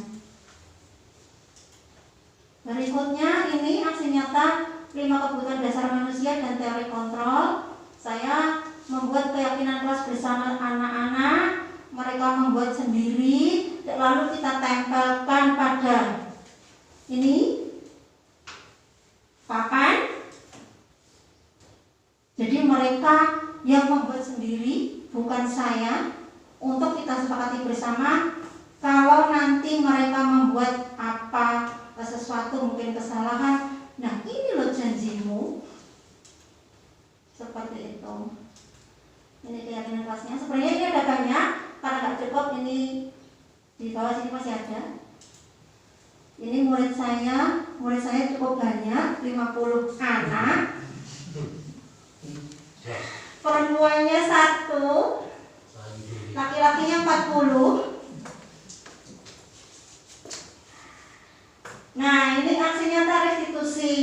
Berikutnya ini aksi nyata 5 kebutuhan dasar manusia dan teori kontrol. Saya membuat keyakinan kelas bersama anak-anak, mereka membuat sendiri, lalu kita tempelkan pada ini papan. Jadi mereka yang membuat sendiri, bukan saya, untuk kita sepakati bersama. Kalau nanti mereka membuat sesuatu mungkin kesalahan, nah ini loh janjimu, seperti itu. Ini keyakinan kelasnya. Sebenarnya ini ada banyak, karena nggak cukup, ini di bawah sini masih ada. Ini murid saya cukup banyak, 50 anak. Perempuannya 1, laki-lakinya 40. Nah, ini aksi nyata restitusi.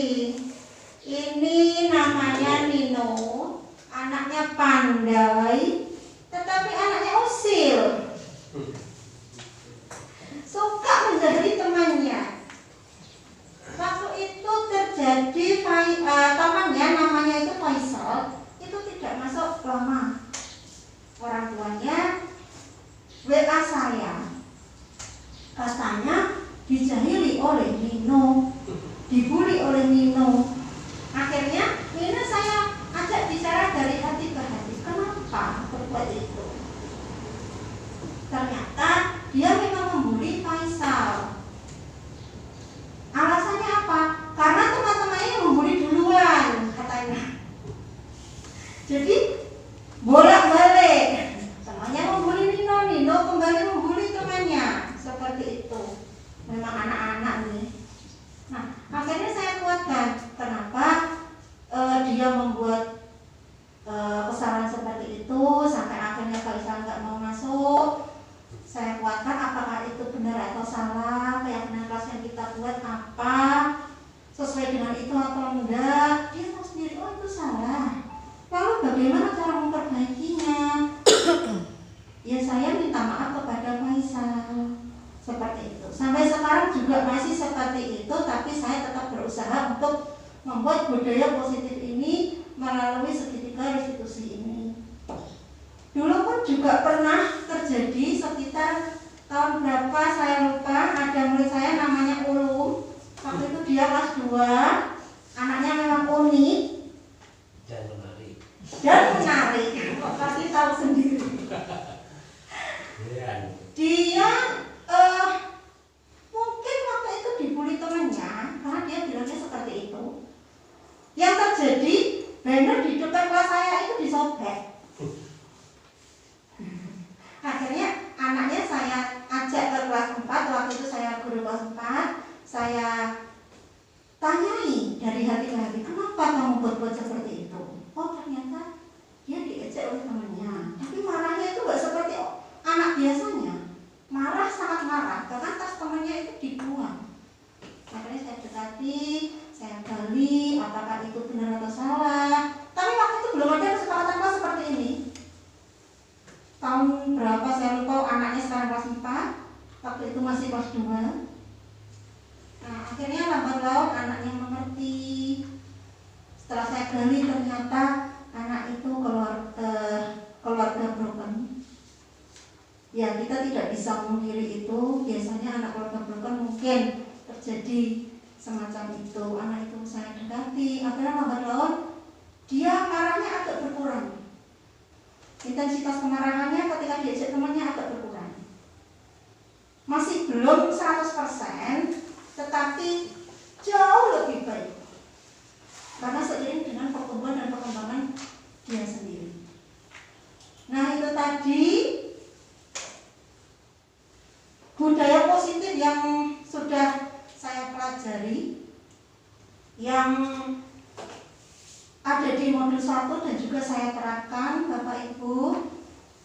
Ini namanya Nino, anaknya pandai, tetapi anaknya usil, suka menjadi temannya. Waktu itu terjadi dijahili oleh Nino, dibully oleh Nino. Akhirnya Nino saya ajak bicara dari hati ke hati. Kenapa berbuat itu? Ternyata dia memang membuli Faisal. Alasannya apa? Karena teman-temannya yang membuli duluan, katanya. Jadi bolak-balik, temannya membuli Nino, Nino kembali membuli temannya, seperti itu. Memang anak-anak nih. Nah, akhirnya saya kuatkan. Kenapa dia membuat kesalahan seperti itu sampai akhirnya Faisal nggak mau masuk? Saya kuatkan apakah itu benar atau salah, keyakinan kelas yang kita buat apa, sesuai dengan itu atau enggak. Dia tahu sendiri, oh itu salah. Lalu bagaimana cara memperbaikinya? Ya saya minta maaf kepada Faisal. Seperti itu. Sampai sekarang juga masih seperti itu, tapi saya tetap berusaha untuk membuat budaya positif ini melalui segitiga restitusi ini. Dulu pun juga pernah terjadi sekitar tahun berapa saya lupa, ada murid saya namanya Ulum. Waktu itu dia kelas 2, anaknya memang unik Dan menarik. pasti tahu sendiri. Dia mungkin waktu itu dibully temannya karena dia bilangnya seperti itu. Yang terjadi, banner di depan kelas saya itu disobek. Akhirnya anaknya saya ajak ke kelas 4, waktu itu saya guru kelas 4, saya tanyai dari hati ke hati, kenapa kamu berbuat seperti itu? Oh ternyata dia diejek oleh temannya, tapi marahnya itu gak seperti anak biasanya. Marah, sangat marah, bahkan tas temannya itu dibuang. Akhirnya saya dekati, saya gali apakah itu benar atau salah. Tapi waktu itu belum ada kesepakatan kelas seperti ini. Tahun berapa saya lupa, anaknya sekarang kelas 4, waktu itu masih kelas 2. Nah akhirnya lambat laun anaknya mengerti. Setelah saya gali ternyata anak itu keluarga broken. Ya kita tidak bisa memungkiri itu. Biasanya anak keluarga broken mungkin terjadi semacam itu. Anak itu saya dekati, akhirnya lambat laun dia marahnya agak berkurang. Intensitas kemarahannya ketika diajak temannya agak berkurang. Masih belum 100%, tetapi jauh lebih baik. Karena seiring dengan pertumbuhan dan perkembangan dia sendiri. Nah itu tadi budaya positif yang sudah saya pelajari, yang ada di modul 1 dan juga saya terapkan. Bapak Ibu,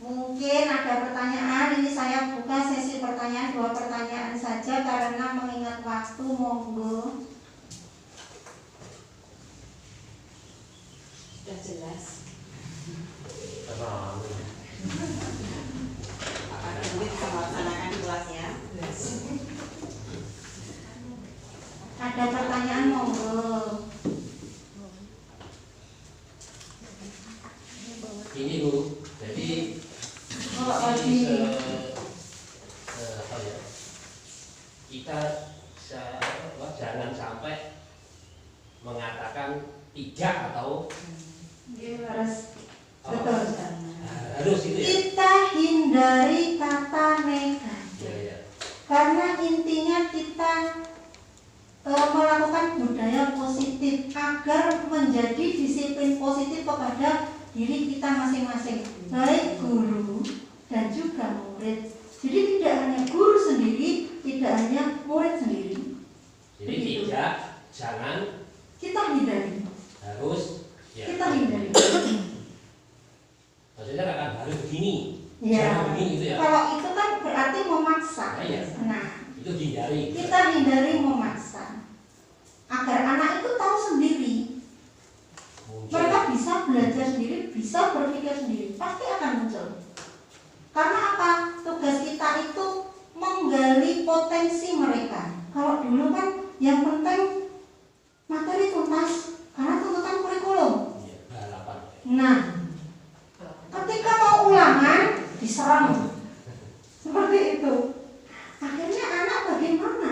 mungkin ada pertanyaan. Ini saya buka sesi pertanyaan, 2 pertanyaan saja karena mengingat waktu. Monggo. Sudah jelas. Ada duit melaksanakan kelasnya. Ada pertanyaan, monggo. Ini Bu, jadi kita jangan sampai mengatakan tidak atau harus itu ya. Kita hindari kata negatif. Ya. Karena intinya kita melakukan budaya positif agar menjadi disiplin positif kepada diri kita masing-masing, baik guru dan juga murid. Jadi tidak hanya guru sendiri, tidak hanya murid sendiri. Jadi tidak, jangan, kita hindari. harus, ya. Kita hindari. Maksudnya akan harus begini, Ya. jangan begini gitu ya. Kalau itu kan berarti memaksa. Nah, iya. Nah, Itu dihindari. kita hindari memaksa agar anak itu tahu sendiri. Mereka bisa belajar sendiri, bisa berpikir sendiri, pasti akan muncul. Karena apa? Tugas kita itu menggali potensi mereka. Kalau dulu kan yang penting materi tuntas, karena tuntutan kurikulum. Ya, balapan. Nah, ketika mau ulangan diserang seperti itu. Akhirnya anak bagaimana?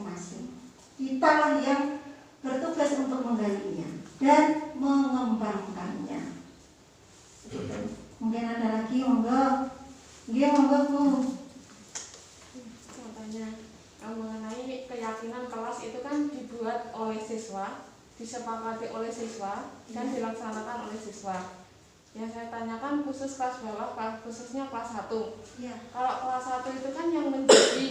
masing-masing. Kita lah yang bertugas untuk menggalinya dan mengembangkannya. Begitu. Mungkin ada lagi, monggo. Nggih, monggo Bu. Contohnya mengenai keyakinan kelas itu kan dibuat oleh siswa, disepakati oleh siswa, dan dilaksanakan oleh siswa. Yang saya tanyakan khusus kelas bawah, khususnya kelas 1. Ya. Kalau kelas 1 itu kan yang menjadi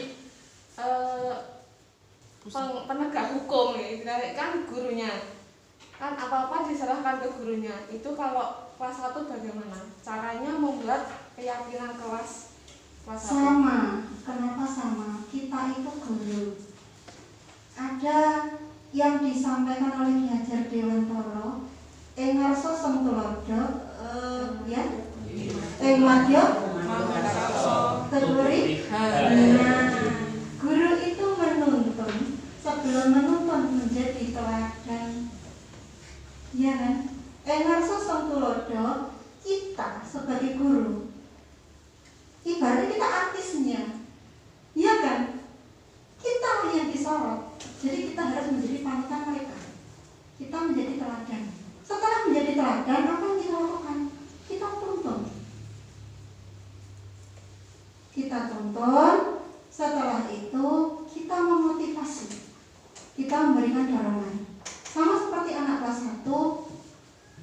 penegak hukum ya, istilahnya kan gurunya. Kan apa-apa diserahkan ke gurunya. Itu kalau kelas 1 bagaimana? Caranya membuat keyakinan kelas 1. Sama. Kenapa sama? Kita itu guru. Ada yang disampaikan oleh Ki Hajar Dewantara, Engarso Sengtulodo, ya, Madya, Teguri. Nah, guru itu menuntun. Sebelum menuntun menjadi teladan, ya kan? Engarso Sengtulodo, kita sebagai guru, ibaratnya kita artisnya, ya kan? Kita yang disorot, jadi kita harus menjadi panutan mereka. Kita menjadi teladan. Setelah menjadi teladan, apa yang kita lakukan? Kita tuntun. Kita tuntun. Setelah itu kita memotivasi. Kita memberikan dorongan. Sama seperti anak kelas 1,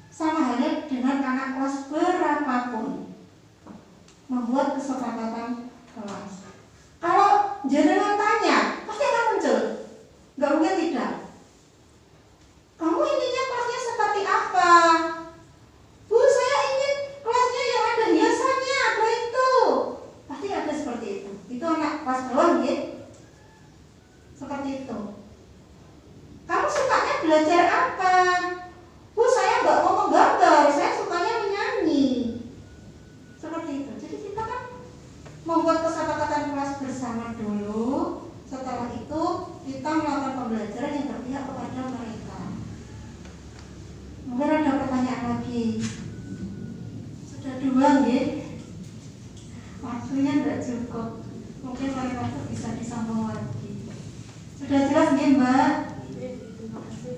sama halnya dengan anak kelas berapapun. Membuat kesepakatan kelas. Kalau jenengan tanya, pasti akan muncul. Nggak mungkin tidak. Kamu inginnya kelasnya seperti apa? Bu, saya ingin kelasnya yang ada hiasannya, apa itu? Pasti ada seperti itu. Itu anak kelas bawah, ya? Seperti itu. Kamu sukanya belajar apa? Bu, saya nggak mau menggambar, saya sukanya menyanyi. Seperti itu. Jadi kita kan membuat kesepakatan kelas bersama dulu. Setelah itu kita melakukan pembelajaran yang berpihak kepada mereka. Mungkin ada pertanyaan lagi. Sudah 2, nggih. Waktunya tidak cukup. Mungkin lain waktu bisa disambung lagi. Sudah jelas nggih, Mbak? Terima kasih.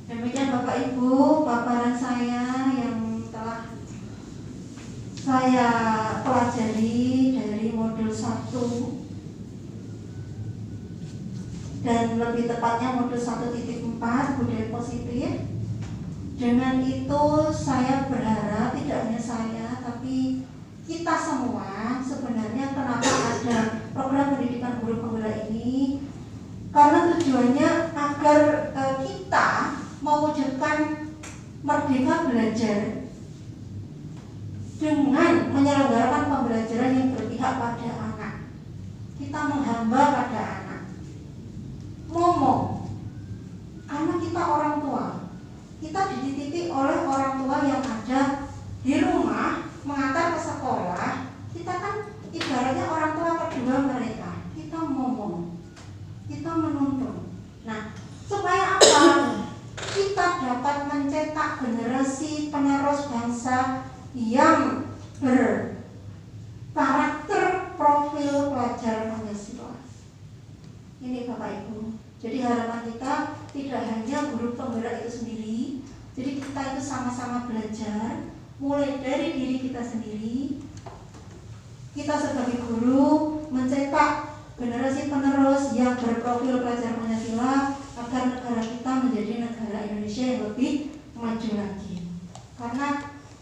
Demikian Bapak Ibu, paparan saya yang telah saya pelajari dari modul 1 dan lebih tepatnya modul 1.4 budaya positif. Dengan itu saya berharap tidak hanya saya tapi kita semua sebenarnya kenapa ada program pendidikan guru penggerak ini, karena tujuannya agar kita mewujudkan merdeka belajar dengan menyelenggarakan pembelajaran yang berpihak pada anak. Kita menghamba pada anak. Ngomong, karena kita orang tua, kita dititipi oleh orang tua yang ada di rumah mengantar ke sekolah. Kita kan ibaratnya orang tua kedua mereka. Kita ngomong, kita menuntun. Nah, supaya apa? Kita dapat mencetak generasi penerus bangsa yang berkarakter profil pelajar Pancasila. Ini Bapak Ibu. Jadi harapan kita tidak hanya guru penggerak itu sendiri. Jadi kita itu sama-sama belajar, mulai dari diri kita sendiri. Kita sebagai guru mencetak generasi penerus yang berprofil pelajar Pancasila agar negara kita menjadi negara Indonesia yang lebih maju lagi. Karena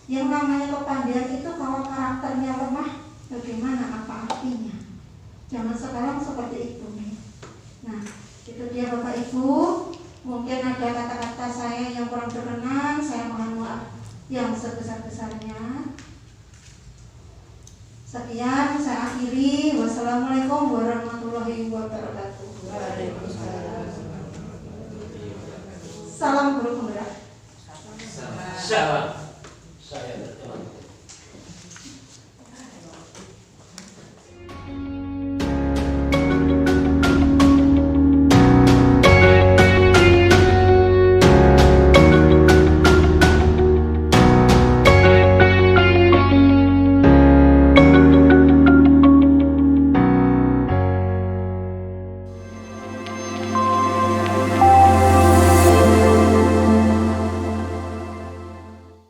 yang namanya kepandaian itu kalau karakternya lemah, bagaimana, apa artinya? Zaman sekarang seperti itu. Nah, itu dia Bapak Ibu. Mungkin ada kata-kata saya yang kurang berkenan, saya mohon maaf yang sebesar-besarnya. Sekian, saya akhiri. Wassalamualaikum warahmatullahi wabarakatuh. Salam guru penggerak. Salam.